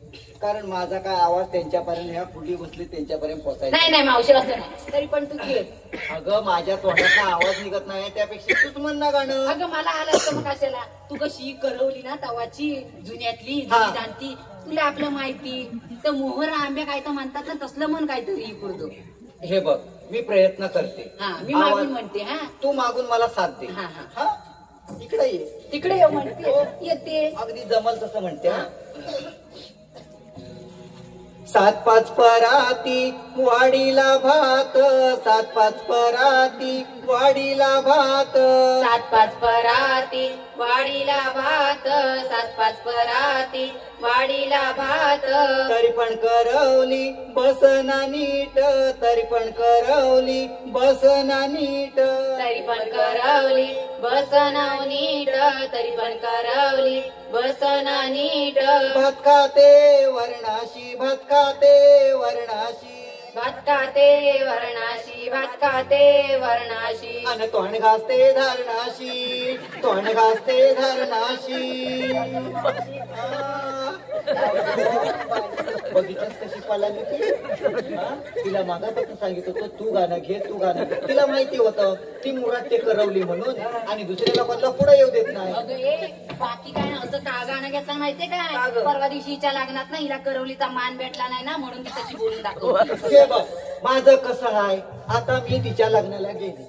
कारण माझा काय आवाज त्यांच्यापर्यंत, ह्या फुली बसली त्यांच्यापर्यंत पोहोचायचा. नाही नाही मावशी असं नाही, तरी पण तू घे. अगं माझ्या तोंडाचा आवाज निघत नाही, त्यापेक्षा तूच म्हण ना गाणं. अगं मला आलं असतं मग कशाला. तू कशी करवली ना तवाची, जुन्यातली हा. जुनी जाणती, तुला आपलं माहिती. तर मोहर आंब्या काय तर म्हणतात ना, तसलं म्हण काहीतरी करतो. हे बघ, मी प्रयत्न करते. हा मी मागून म्हणते. हा तू मागून मला साथ दे. हा, हा. हा, इकडे ये. तिकडे येऊ म्हणते, येते. अगदी जमल तसं म्हणते. हा. 7-5 पराती वाडीला भात, 7-5 पराती वाडीला भात. 7-5 पराती वाडीला भात, 7-5 पराती वाडीला भात. तरी पण करवली बसना नीट, तरी पण करवली बसना नीट. तरी पण करवली बसना नीट, तरी पण करवली बसना नीट. भात खाते वर्णाशी, भात खाते वर्णाशी, भात खाते वर्णाशी, भात खाते वर्णाशी. आणि तोंड घासते धरणाशी, तोंड घासते धरणाशी. बघितलंस कशी पळाली ती? हा? तिला मागापासून सांगितलं होतं तू गाणं घे, तू गाणं घे. तिला माहिती होतं ती मुराद ते करवली म्हणून, आणि दुसऱ्या लोकांना पुढे येऊ देत नाही. अगं ए, बाकी काय ना असं का गाणं घेतलं माहितीये काय? परवा दिवशीच्या लग्नात ना हिला करवलीचा मान भेटला नाही ना, म्हणून ती तशी बोलून दाखवली. हे बघ माझं कसं आहे, आता मी तिच्या लग्नाला गेली,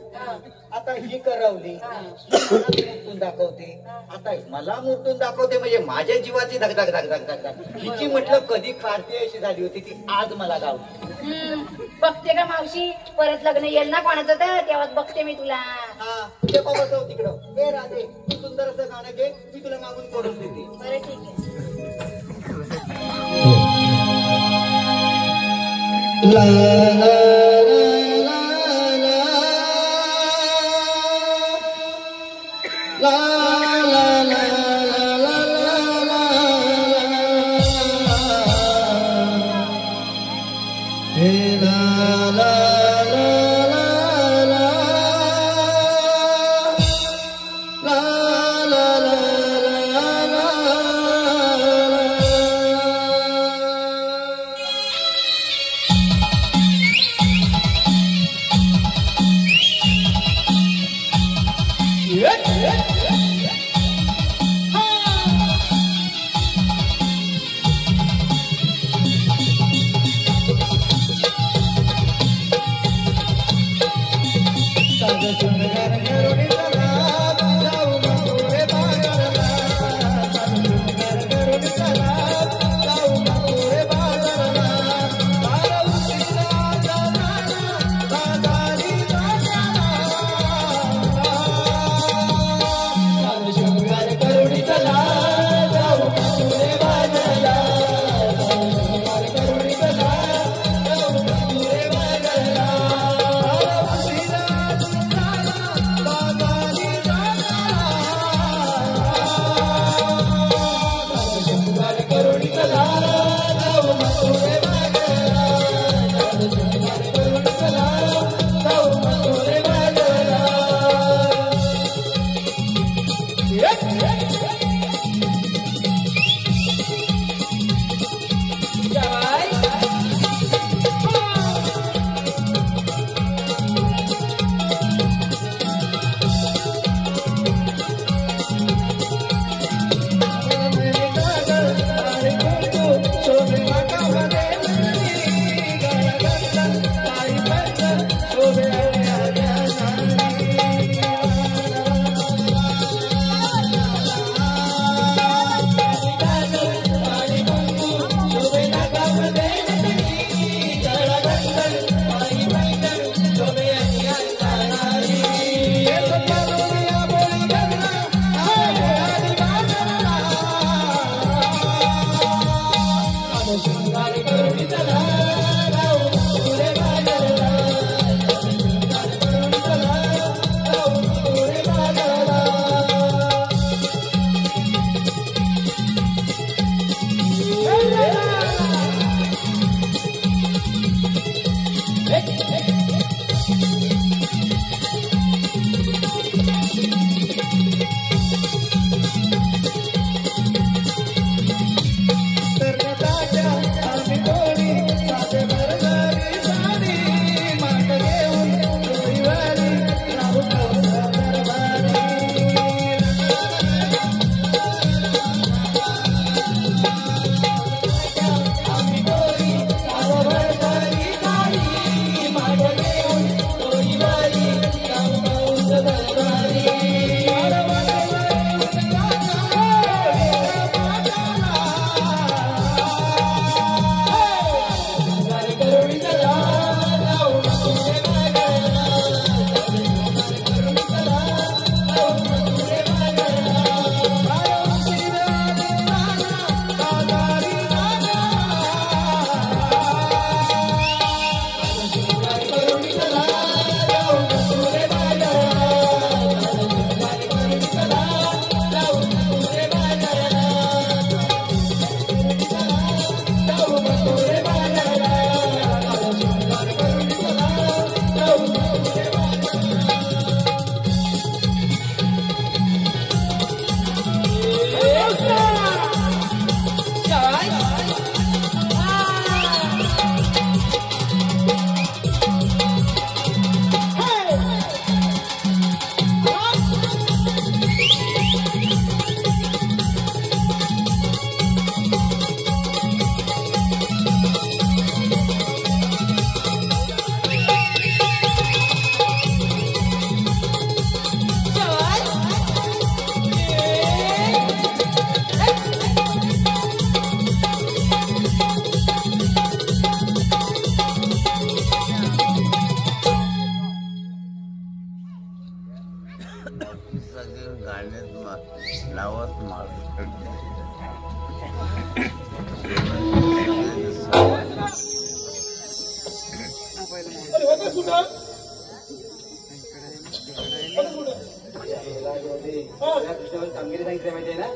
आता ही करवली, मला मुरतून दाखवते, आता मला मुरतून दाखवते, म्हणजे माझ्या जीवाची धक धक धक धक धक धक. हिची म्हटलं कधी खारती अशी झाली होती, ती आज मला गावली. बघते का मावशी, परत लग्न येईल ना कोणाचं तर तेव्हाच बघते मी तुला. हा, ते बाबा जाऊ तिकडं. हे राधे, तू सुंदर असं गाणं घे, मी तुला मागून करून देते. बरं ठीक आहे. ला ला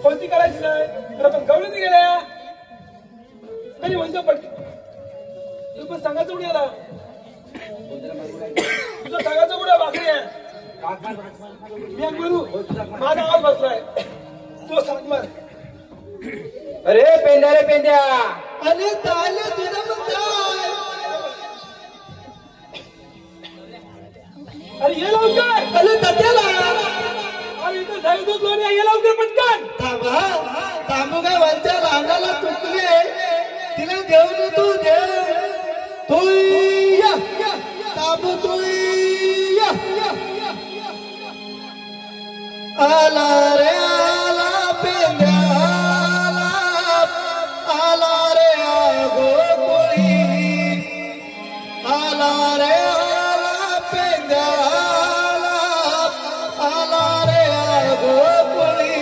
कोणती करायची नाही पण गवळीत गेल्या तरी म्हणतो पटके तू पण सांगायचं कुठे गेला तुझं सांगायचं कुठे बाकी आहे मी एक बोलू माझा आवाज बसलाय तो सांग मार अरे पेंड्या रे पेंड्या अरे ताले तुझं म्हणताय अरे ये लवकर अरे तत्याला अरे इथं दहीदूध लोणी ये लवकर पटकन थांबू काय वरच्या लांडाला तुटले तिला देऊ तू देव तू ताबू तू आला रे आला पेंड्या आला रे आगो कोळी आला रे आला पेंड्या आला रे आगो कोळी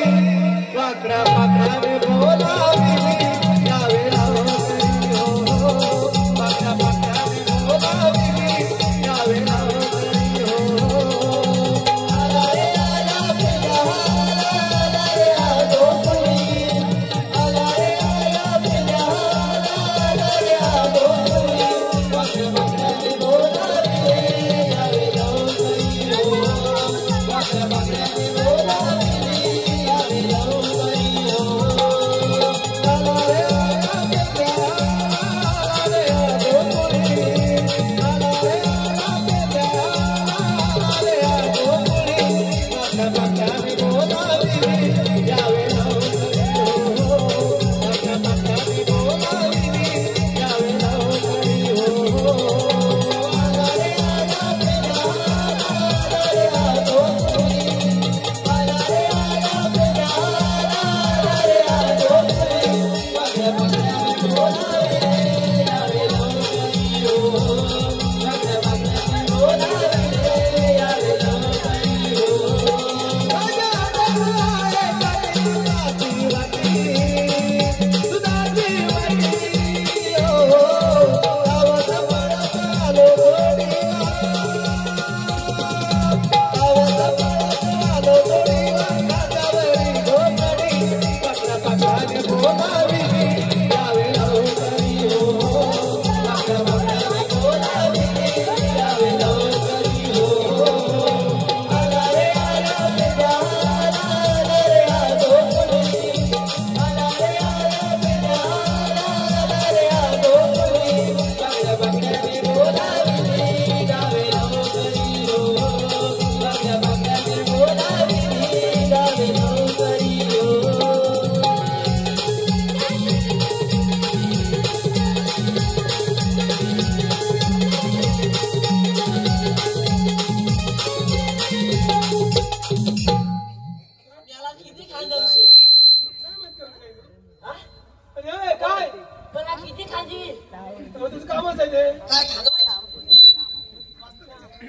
वाकडा पाकडा रे बोलाविली यावे राव वाकडा पाकडा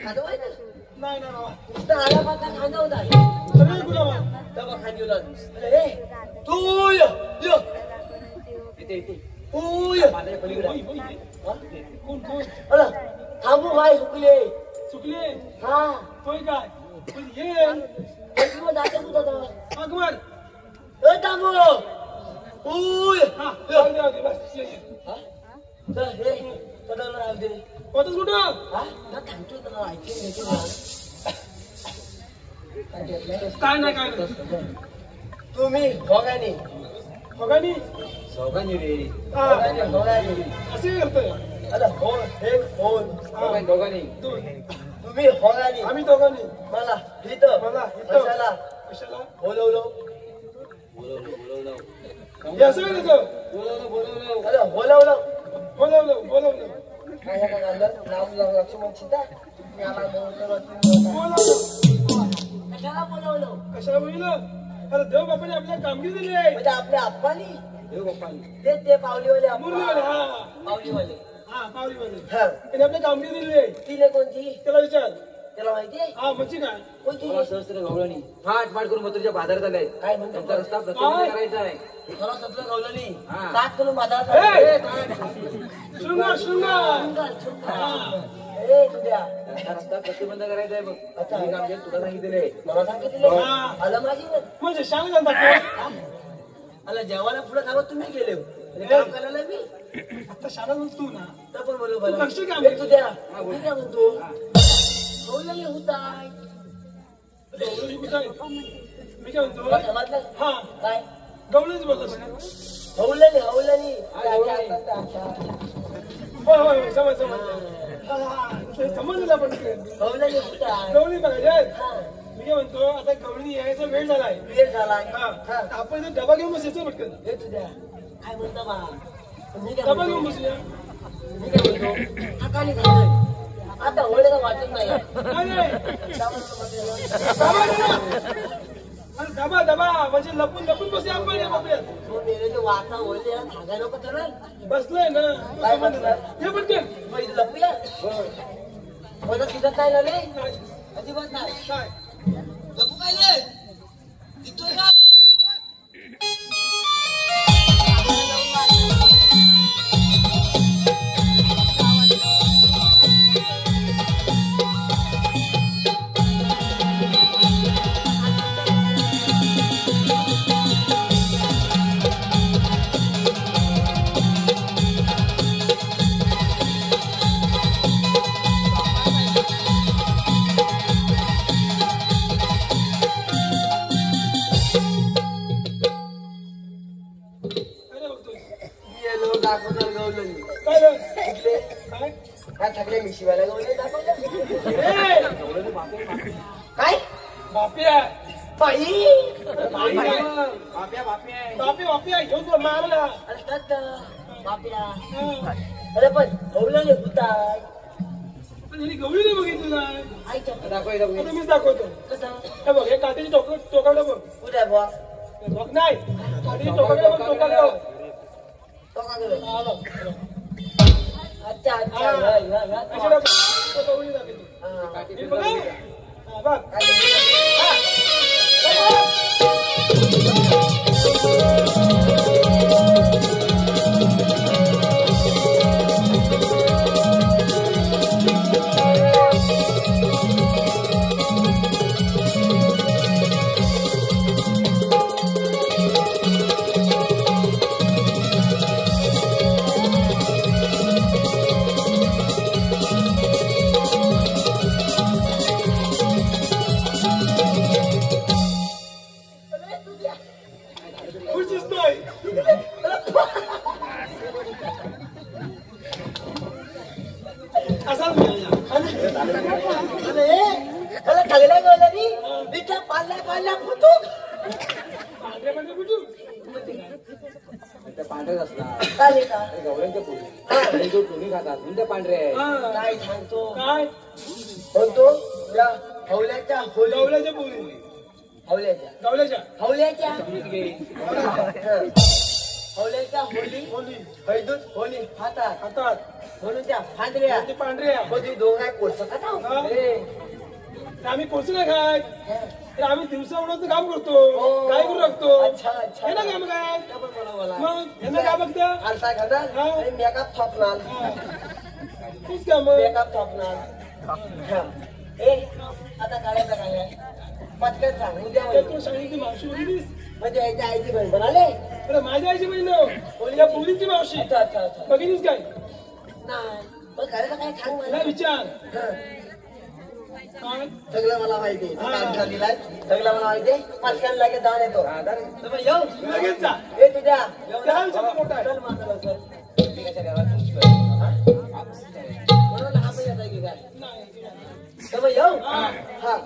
खातो माहिती नाही ना बाबा. नुसतं आला पाता खांदा होता अरे गुलाबा. तेव्हा खांदी होता अरे तू य इथे इथे तू य माझ्या पलीकडे होय, होय, होय. हा? कोण कोण अला थांबू काय हुकले चुकले हा होय काय पण ये मग जाते तू दादा अकबर. ए थांबू उय हा जाऊ दे, जाऊ दे, बस ये, ये. हा चल हे पदाला राहू दे होतच कुठं हा ना थांबतो त्याला ऐकून घेतो ना काय नाही तुम्ही भोगानी बघानी चौघांनी रे हा भोगानी असे करतोय अला हो एक होन दोघांनी तुम्ही होगानी आम्ही दोघांनी मला इथं मला इथं. कशाला कशाला बोलवलं हे असं काय त्याचं अरे बोलवलं बोलवलं बोलवलं काय झालं राम लक्ष्मण सीता याला बोलवलं बोलवलं कशाला बोलवलं कशाला बोललं अरे देव बापाने आपल्या कामगिरी दिली आहे म्हणजे आपल्या आप्पानी देव बाप्पानी ते पावलीवाले मुरलीवाले हा पावलीवाले हा पावलीवाले हा त्याने आपल्या कामगिरी दिली आहे तिने कोणती त्याला विचार त्याला माहितीये हा म्हणजे काय कोणती सहस्त्र गवळणी फाट फाट करून मथुरेच्या बाजारात आलाय काय म्हणतो त्यांचा रस्ता प्रतिबंध करायचा आहे खरं सत्र गवलनी हा. कात करून बाजारात ए! आले. शृंगार शृंगार शृंगार, शृंगार. ए तुझ्या त्यांचा रस्ता प्रतिबंध करायचा आहे बघ अच्छा. हे काम केलं तुला सांगितले मला सांगितले हा. आलं माझी म्हणजे शांत जाता आला जेवायला पुढे खावं तुम्ही गेले हो. आणि काम करायला मी आता शाळा तू ना तर पण बोलू तू कशी काम एक तुझ्या मी काय म्हणतो गवलनी होता गवळणी कुठं आहे? मी काय म्हणतो समजलं हा काय गवळणीच बोलतो ना हवलनी हवलनी होय होय होय समज समज हा, हा, ते समजलं पण हवलनी होता गवळणी बघायचे हा मी काय म्हणतो आता गवळणी यायचा वेळ झालाय वेळ झालाय हा हा आपण इथे डबा घेऊन बसायचं पटकन हे तुझ्या काय म्हणता बा मी काय डबा घेऊन म्हणतो बसूया मी काय म्हणतो थकाली झालोय आता होळीला वाटत नाही नाही नाही डबा अरे डबा डबा म्हणजे लपून लपून बसूया आपण या बापऱ्यात मेरे जो वाचा होळी धागा नको चढल बसलोय ना काय म्हणणार? हे पटकन मग इथे लपूया मला दिसत नाही ना रे नाही. अजिबात नाही काय लपू काय रे दिसतोय का काय बघतोय येलो दाखवतो गवलनी काय रे? कुठले काय काय थकले मी शिवायला गवलनी दाखवलं ए, काय बापिया बाई बाप्या बाप्या बापी बापिया घेऊन तो मारला अरे तत बाप्या हा. अरे पण गवलनी होता पण हिने गवळीने बघितलं नाही आईच्या दाखव इथं बघ. आता मीच दाखवतो कसं हे बघ हे काठीची टोकाकडे बघ उद्या बुवा हे बघ नाही काठीची टोकाकडे बघ टोकाकडे बघ. तो का गेलं? हा, बघ. अच्छा अच्छा हा. ह्या, ह्या, ह्या. अशी दाखव. तो गवळी दाखवतो. हा. हे बघ हा, बघ काय झालं? खुर्चीच नाही असाच मिळाला. अरे मला ठगल्या गवलनी इथं पाल्या फुटूक पांढरे पांढरे कुठून? त्या पांढरेच असतात काय लेका गवळ्यांच्या पोळी जो टोनी खातात म्हणून त्या पांढरे आहे हा. काय सांगतो काय म्हणतो या हवल्याच्या होली गवल्याच्या पोरी हवल्याच्या गवल्याच्या हवल्याच्या समजून घे. हं. होळीच्या होली होली हैदूत होली हातात हातात म्हणून त्या फांदऱ्या ते पांढऱ्या कधी दोघा कोळसा का हा. तर आम्ही कोणचं नाही खाय तर आम्ही दिवसा उडवतो काम करतो काय करू लागतो अच्छा अच्छा हे ना काम काय मला मग यांना काय बघता आलता घालणार हा. आणि मेकअप थापणार तूच काम मेकअप थापणार ए आता काढायचं काय पटकन सांग उद्या होईल. तू सांगितली मावशी बघितलीस म्हणजे यायच्या आईची बहीण बनाले अरे माझ्या आईची बहीण ना या पोलीसची मावशी अच्छा अच्छा अच्छा बघितलीस काय नाही मग करायचं काय सांग मला मला विचार हं. काय? सगळं मला माहिती आहे. हा. काम झालेलं आहे. सगळं मला माहिती आहे. पटकन लगेच जाऊन येतो तर मग येऊ लगेच जा ए तुझ्या त्या विचार मोठा आहे चल माझं लवकर प्रत्येकाच्या घरात तुमची बाई. हा? म्हणून हा पण येतोय की काय तर मग येऊ हा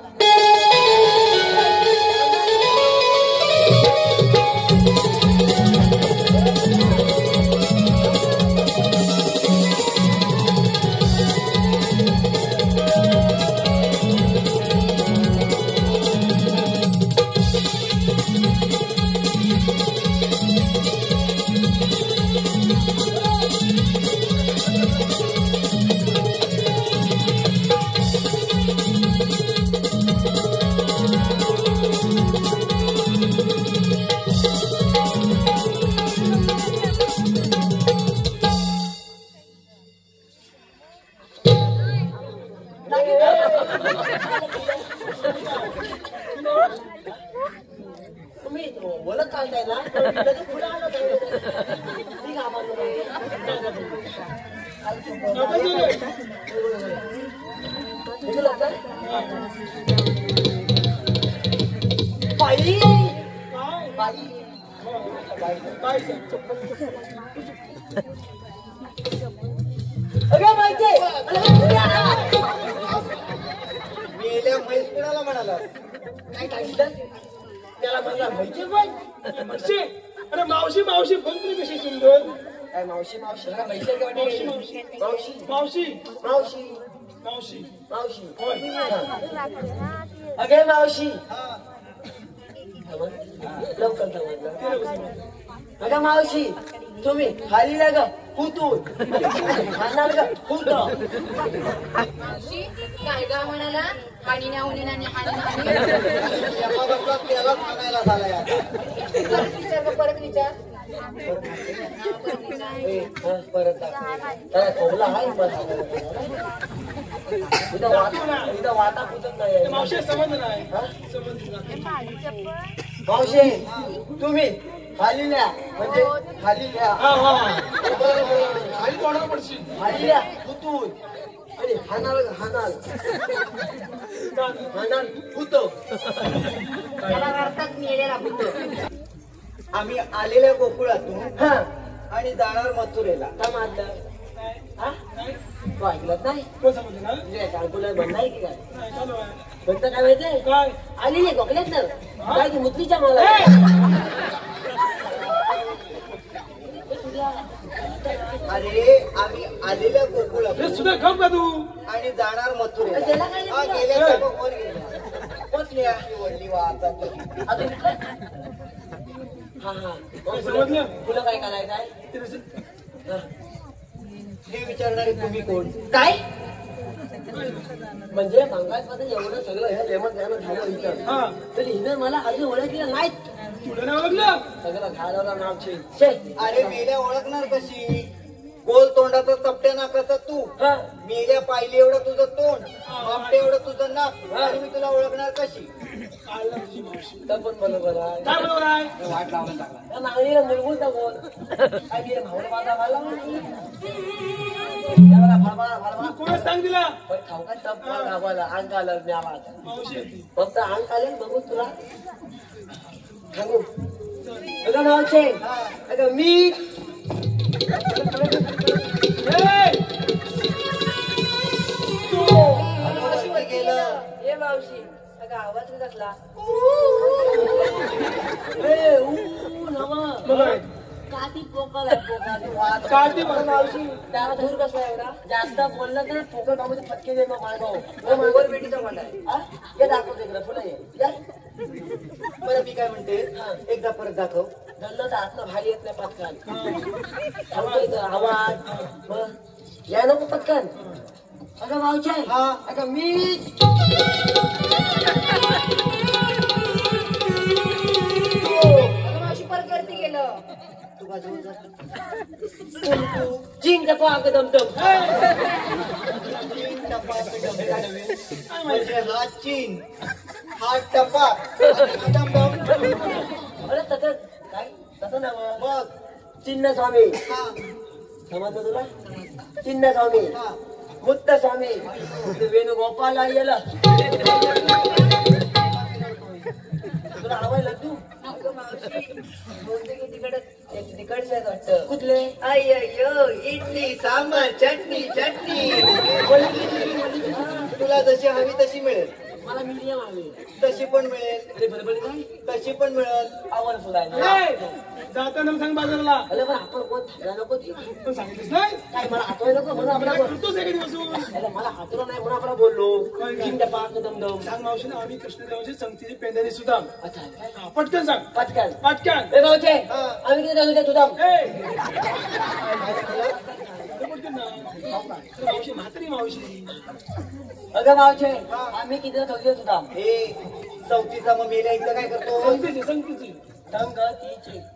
तुम्ही बोलत चालताय ना लगेच पुढे आलं ठीक बाई बाई अरे माहिती मेल्या म्हैस कुणाला म्हणाला काय सांगितलं त्याला म्हणला म्हैचे पण मावशी अरे मावशी मावशी फोन तरी कशी सुंदर काय मावशी मावशी हा म्हैसे का मावशी मावशी मावशी मावशी मावशी मावशी मावशी मावशी होय अगे मावशी लवकर समजलं अगं मावशी तुम्ही खाली ना ग हुतून खाणार ग हुत काय गा म्हणाला हानी ना उनी ना हानी त्याला खाण्याला झालाय विचार का परत विचार परत त्याला खोबला आहे इथं वाटा कुठं नाही मावशी समजलं नाही हा? समजलं मावशी तुम्ही खाली न्या म्हणजे खाली न्या हा हा खाली तोंडावर पडशील खाली न्या हुतून आणि हाणार हाणार हाणार हुतो त्याला अर्थात मिळेला पुत्र आम्ही आलेल्या गोकुळातून आणि जाणार मथुरेला का मारलं हा? तू ऐकलत नाही कोण समजलं ना म्हणजे काल्कुलर बंद आहे की काय नाही चालू आहे म्हणतं काय माहितीये काय आलेले गोकल्यात ना काय ती मुतलीच्या मला अरे आम्ही आलेल्या गोकुळातून हे सुद्धा गप का तू आणि जाणार मथुरेला त्याला काय हा, गेल्या का बघ, वर गेल्या पोचल्या वडली वाहतात अजून हा हा काय समजलं तुला काय करायचं आहे ते नसेल. हा. हे विचारणारे तुम्ही कोण काय म्हणजे मंगळामध्ये एवढं सगळं हे लेमन द्यायला झालं इथं हा तरी हिनं मला अजून ओळखलं नाहीत तुला नाही ओळखलं सगळं घालायला नाव छे अरे मेल्या ओळखणार कशी गोल तोंडाचं चपट्या नाकाचं तू मेल्या पाहिली एवढं तुझं तोंड मापटे एवढं तुझं नाक आणि मी तुला ओळखणार कशी आला तुझी मावशी तर पण बरोबर आहे काय बरोबर आहे वाट लावून टाकला त्या नांगरीला मुलगून टाकून काय मी भावना बांधा घाला तू कोणाच सांग दिला पण खाऊ का टप गावाला अंग आलं न्यावा मावशी येते फक्त अंग आले बघून तुला सांगू अगं मावशे अगं मी गेलं हे मावशी अगं आवाज कसला मग काय? काती पोकळ आहे पोकळ काढते मला मावशी त्याला दूर कसला एवढा जास्त बोललं तर ठोकर कामाचे फटके दे मग मागव बेटीचा म्हणा हे दाखव तिकडं पुन्हा ये बरं मी काय म्हणते एकदा परत दाखव दल्ल तर आतनं भारी येत नाही पटकन थांबतोय तर आवाज मग या नको पटकन अगं भाऊचे अगं मी मावशी परत वरती गेलं तू बाजून जा चिंग टपा अगं दमदम चिंग टपा म्हणजे हा चिंग हा टपा दमदम अरे तसं काय तसं ना मग चिन्ह स्वामी समजलं तुला चिन्ह स्वामी मुत्त स्वामी वेणुगोपाल गेलं तुला आवडलं तू तिकडचे वाटतं कुठले अय्यो इडली सांबार चटणी चटणी तुला जशी हवी तशी मिळेल मला मीडियम हवी तशी पण मिळेल तशी पण मिळेल आवड सुद्धा जाताना सांग बाजारला अरे पण आपण कोण थांबला नको पण सांगितलीस नाही काय मला हातवाय नको म्हणून आपण करतोच एका दिवसून अरे मला हातवला नाही म्हणून आपण बोललो चिंग टपा दमदम सांग मावशीने आम्ही कृष्णदेवाची संगतीची पेंदारी सुद्धा अच्छा पटकन सांग पटकन पटकन ए भाऊचे आम्ही किती राहू द्या तुझा मावशी म्हातारी मावशी अगं भाऊचे आम्ही किती राहू सुद्धा हे चौथीचा मग मेल्या एकदा काय करतो संगतीची संगतीची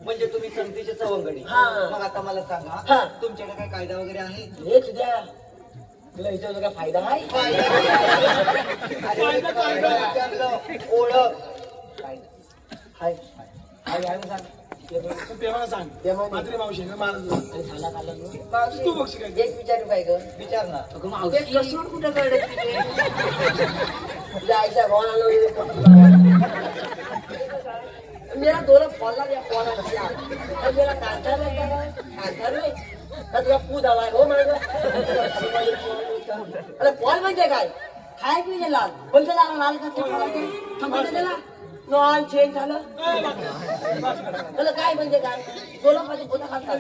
म्हणजे तुम्ही संगतीचे सवंगडी मग आता मला सांगा तुमच्याकडे काय कायदा वगैरे आहे हेच द्या तुला ह्याच्यावर काय फायदा आहे ओळख हाय हाय हाय सांग तेव्हा सांग म्हातारी मावशी तू बघशी काय एक विचारू काय ग विचार ना कसोड कुठं कळत तुझ्या आईच्या भावाला मेरा दोन फॉलला द्या फॉला नसला मेरा कांतार तुला पूत आलाय हो माझं अरे फॉल म्हणजे काय खाय की म्हणजे लाल कोणतं लाल लाल का त्याला नॉन चेंज झालं काय म्हणजे काय दोन माझे पोता खातात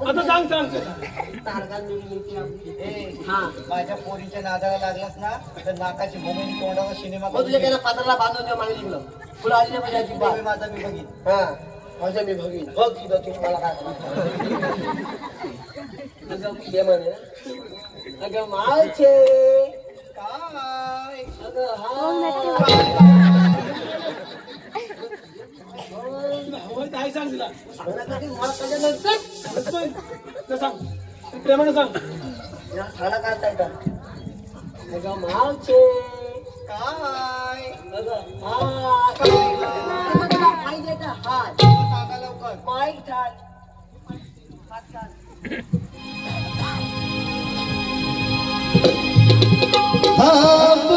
आता सांग सांग माझ्या पोरीच्या नादाला लागलास ना तर नाकाची भूमी तोंडावर सिनेमा तुझ्या त्याला पात्राला बांधून देऊ मला निघलं तुला आली नाही माझ्या माझा मी बघीन माझं मी बघीन बघ तुझं तू मला काय अगं मावचे काय अगं काय सांग तिला मला सांग प्रेमाने सांग साडा काढता येतात अगं मावचे काय अगं पाहिजे का हात सांगा लवकर माईक ठाट थांब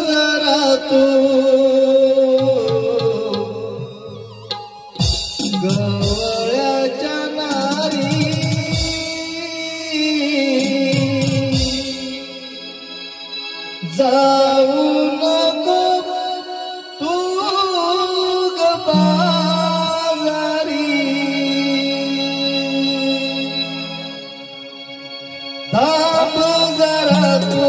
जरा तू गवळ्याच्या नारी जाऊ नको तू ग बाजारी थांब जरा तू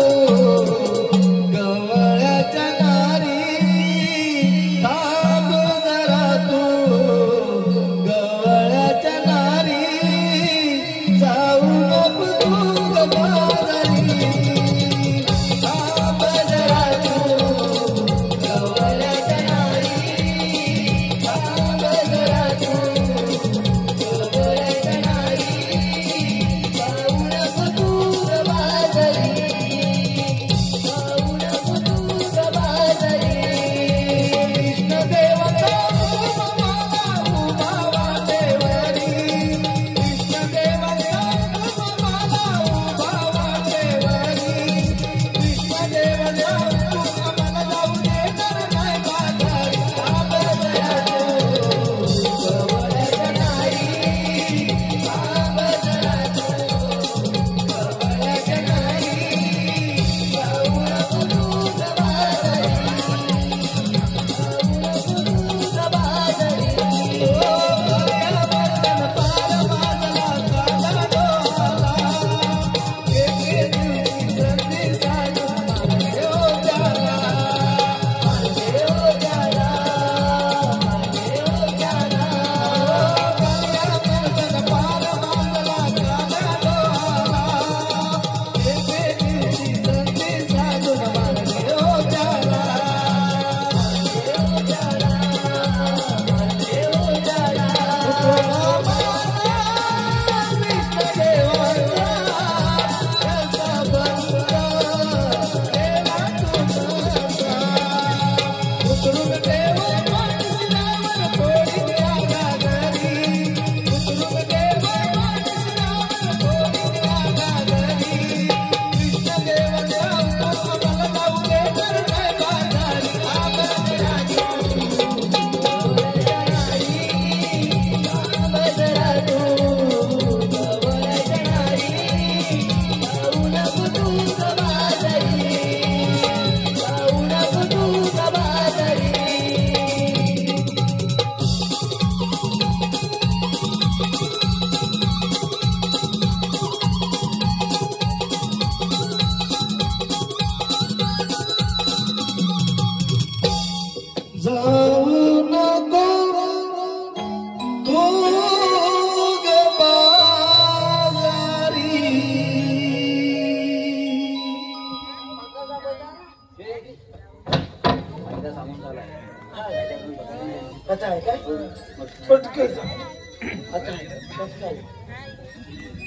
करतो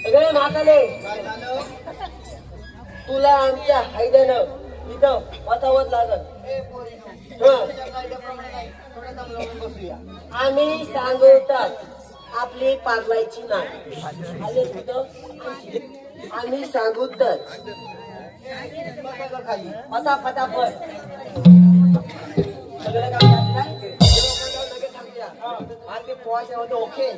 अगं म्हाताले तुला आमच्या हायद्यानं इथं वातावत लागत आम्ही सांगतात आपली पागलायची नाही आले तुझं आम्ही सांगू तर फटाफट सगळं काम आधी पोहायचं होतं ओके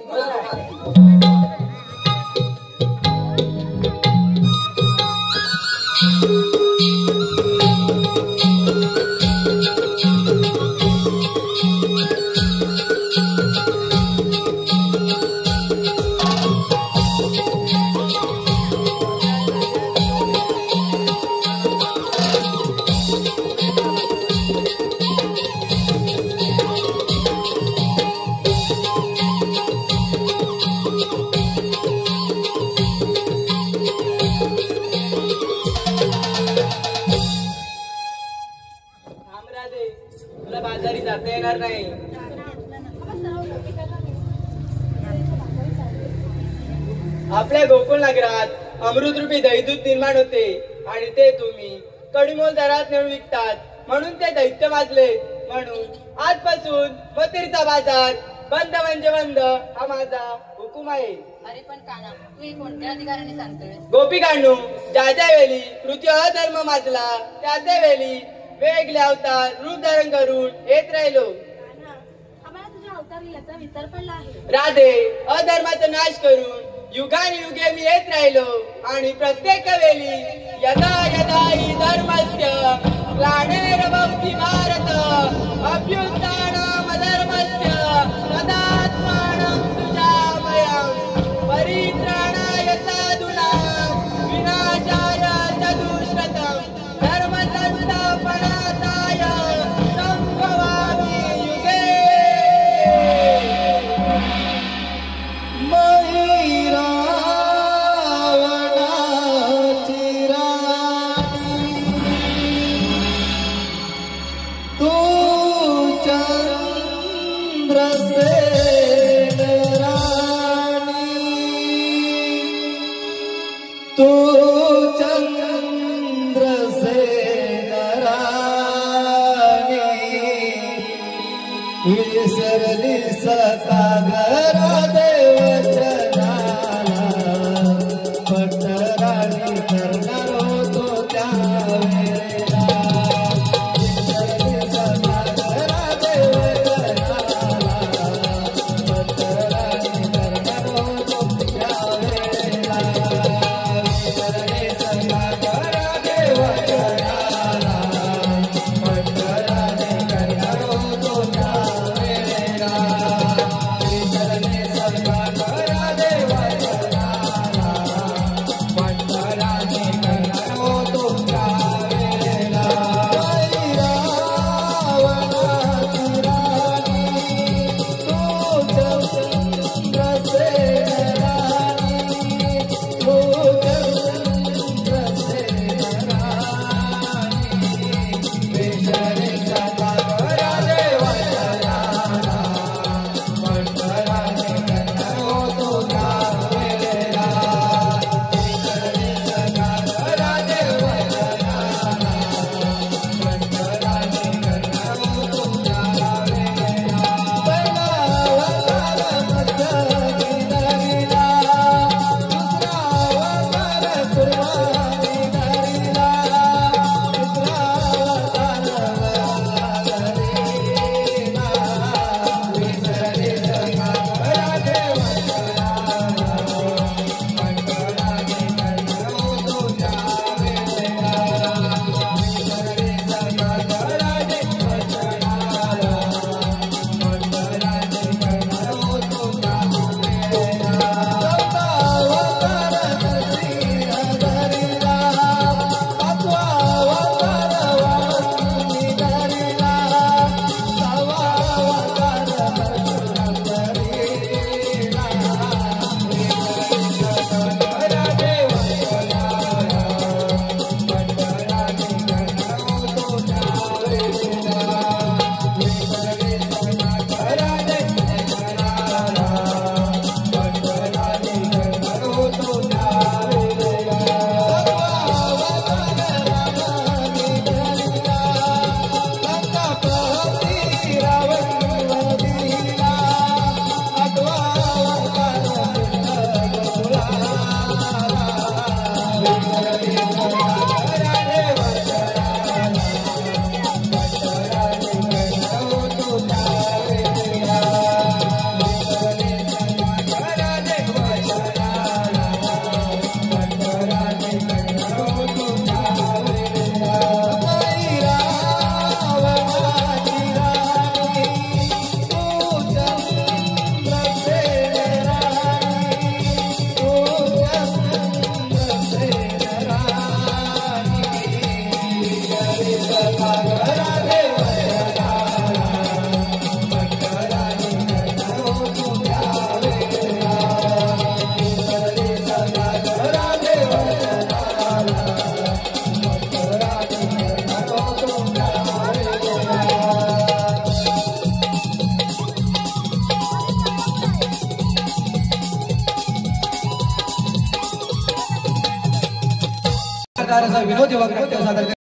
तुला बाजारी जाता येणार नाही आपल्या गोकुळ नगरात अमृतरूपी दैदूत निर्माण होते आणि ते तुम्ही कडिमोल दरात नेऊन विकतात म्हणून ते दैत्य वाजले म्हणून आजपासून मतीरचा बाजार बंद म्हणजे बंद हा माझा हुकूम आहे अरे पण काना तू हे कोणत्या अधिकाराने सांगतोय गोपिकांनो ज्या ज्या वेळी पृथ्वी अधर्म माजला त्या त्या वेळी वेगळे अवतार रूप धारण करून येत राहिलो आम्हाला तुझ्या अवतार याचा विसर पडला आहे राधे अधर्माचा नाश करून युगानुयुगे मी येत राहिलो आणि प्रत्येक वेळी यदा यदा हि धर्मस्य ग्लानिर्भवति भारत अभ्युत्थानम् अधर्मस्य तदात्मानं सुजामयम् परित्राणाय साधूनां विनाशाय च दुष्कृतम् धर्मसंस्थापनार्थाय संभवामि युगे विसरली सतागरा देवचनाला पटराणी करणार होतो त्यावेळेला विसरली सतागरा देवचनाला पटराणी करणार होतो त्यावेळेला विसरली असा विनोदी वक्तव्य सादर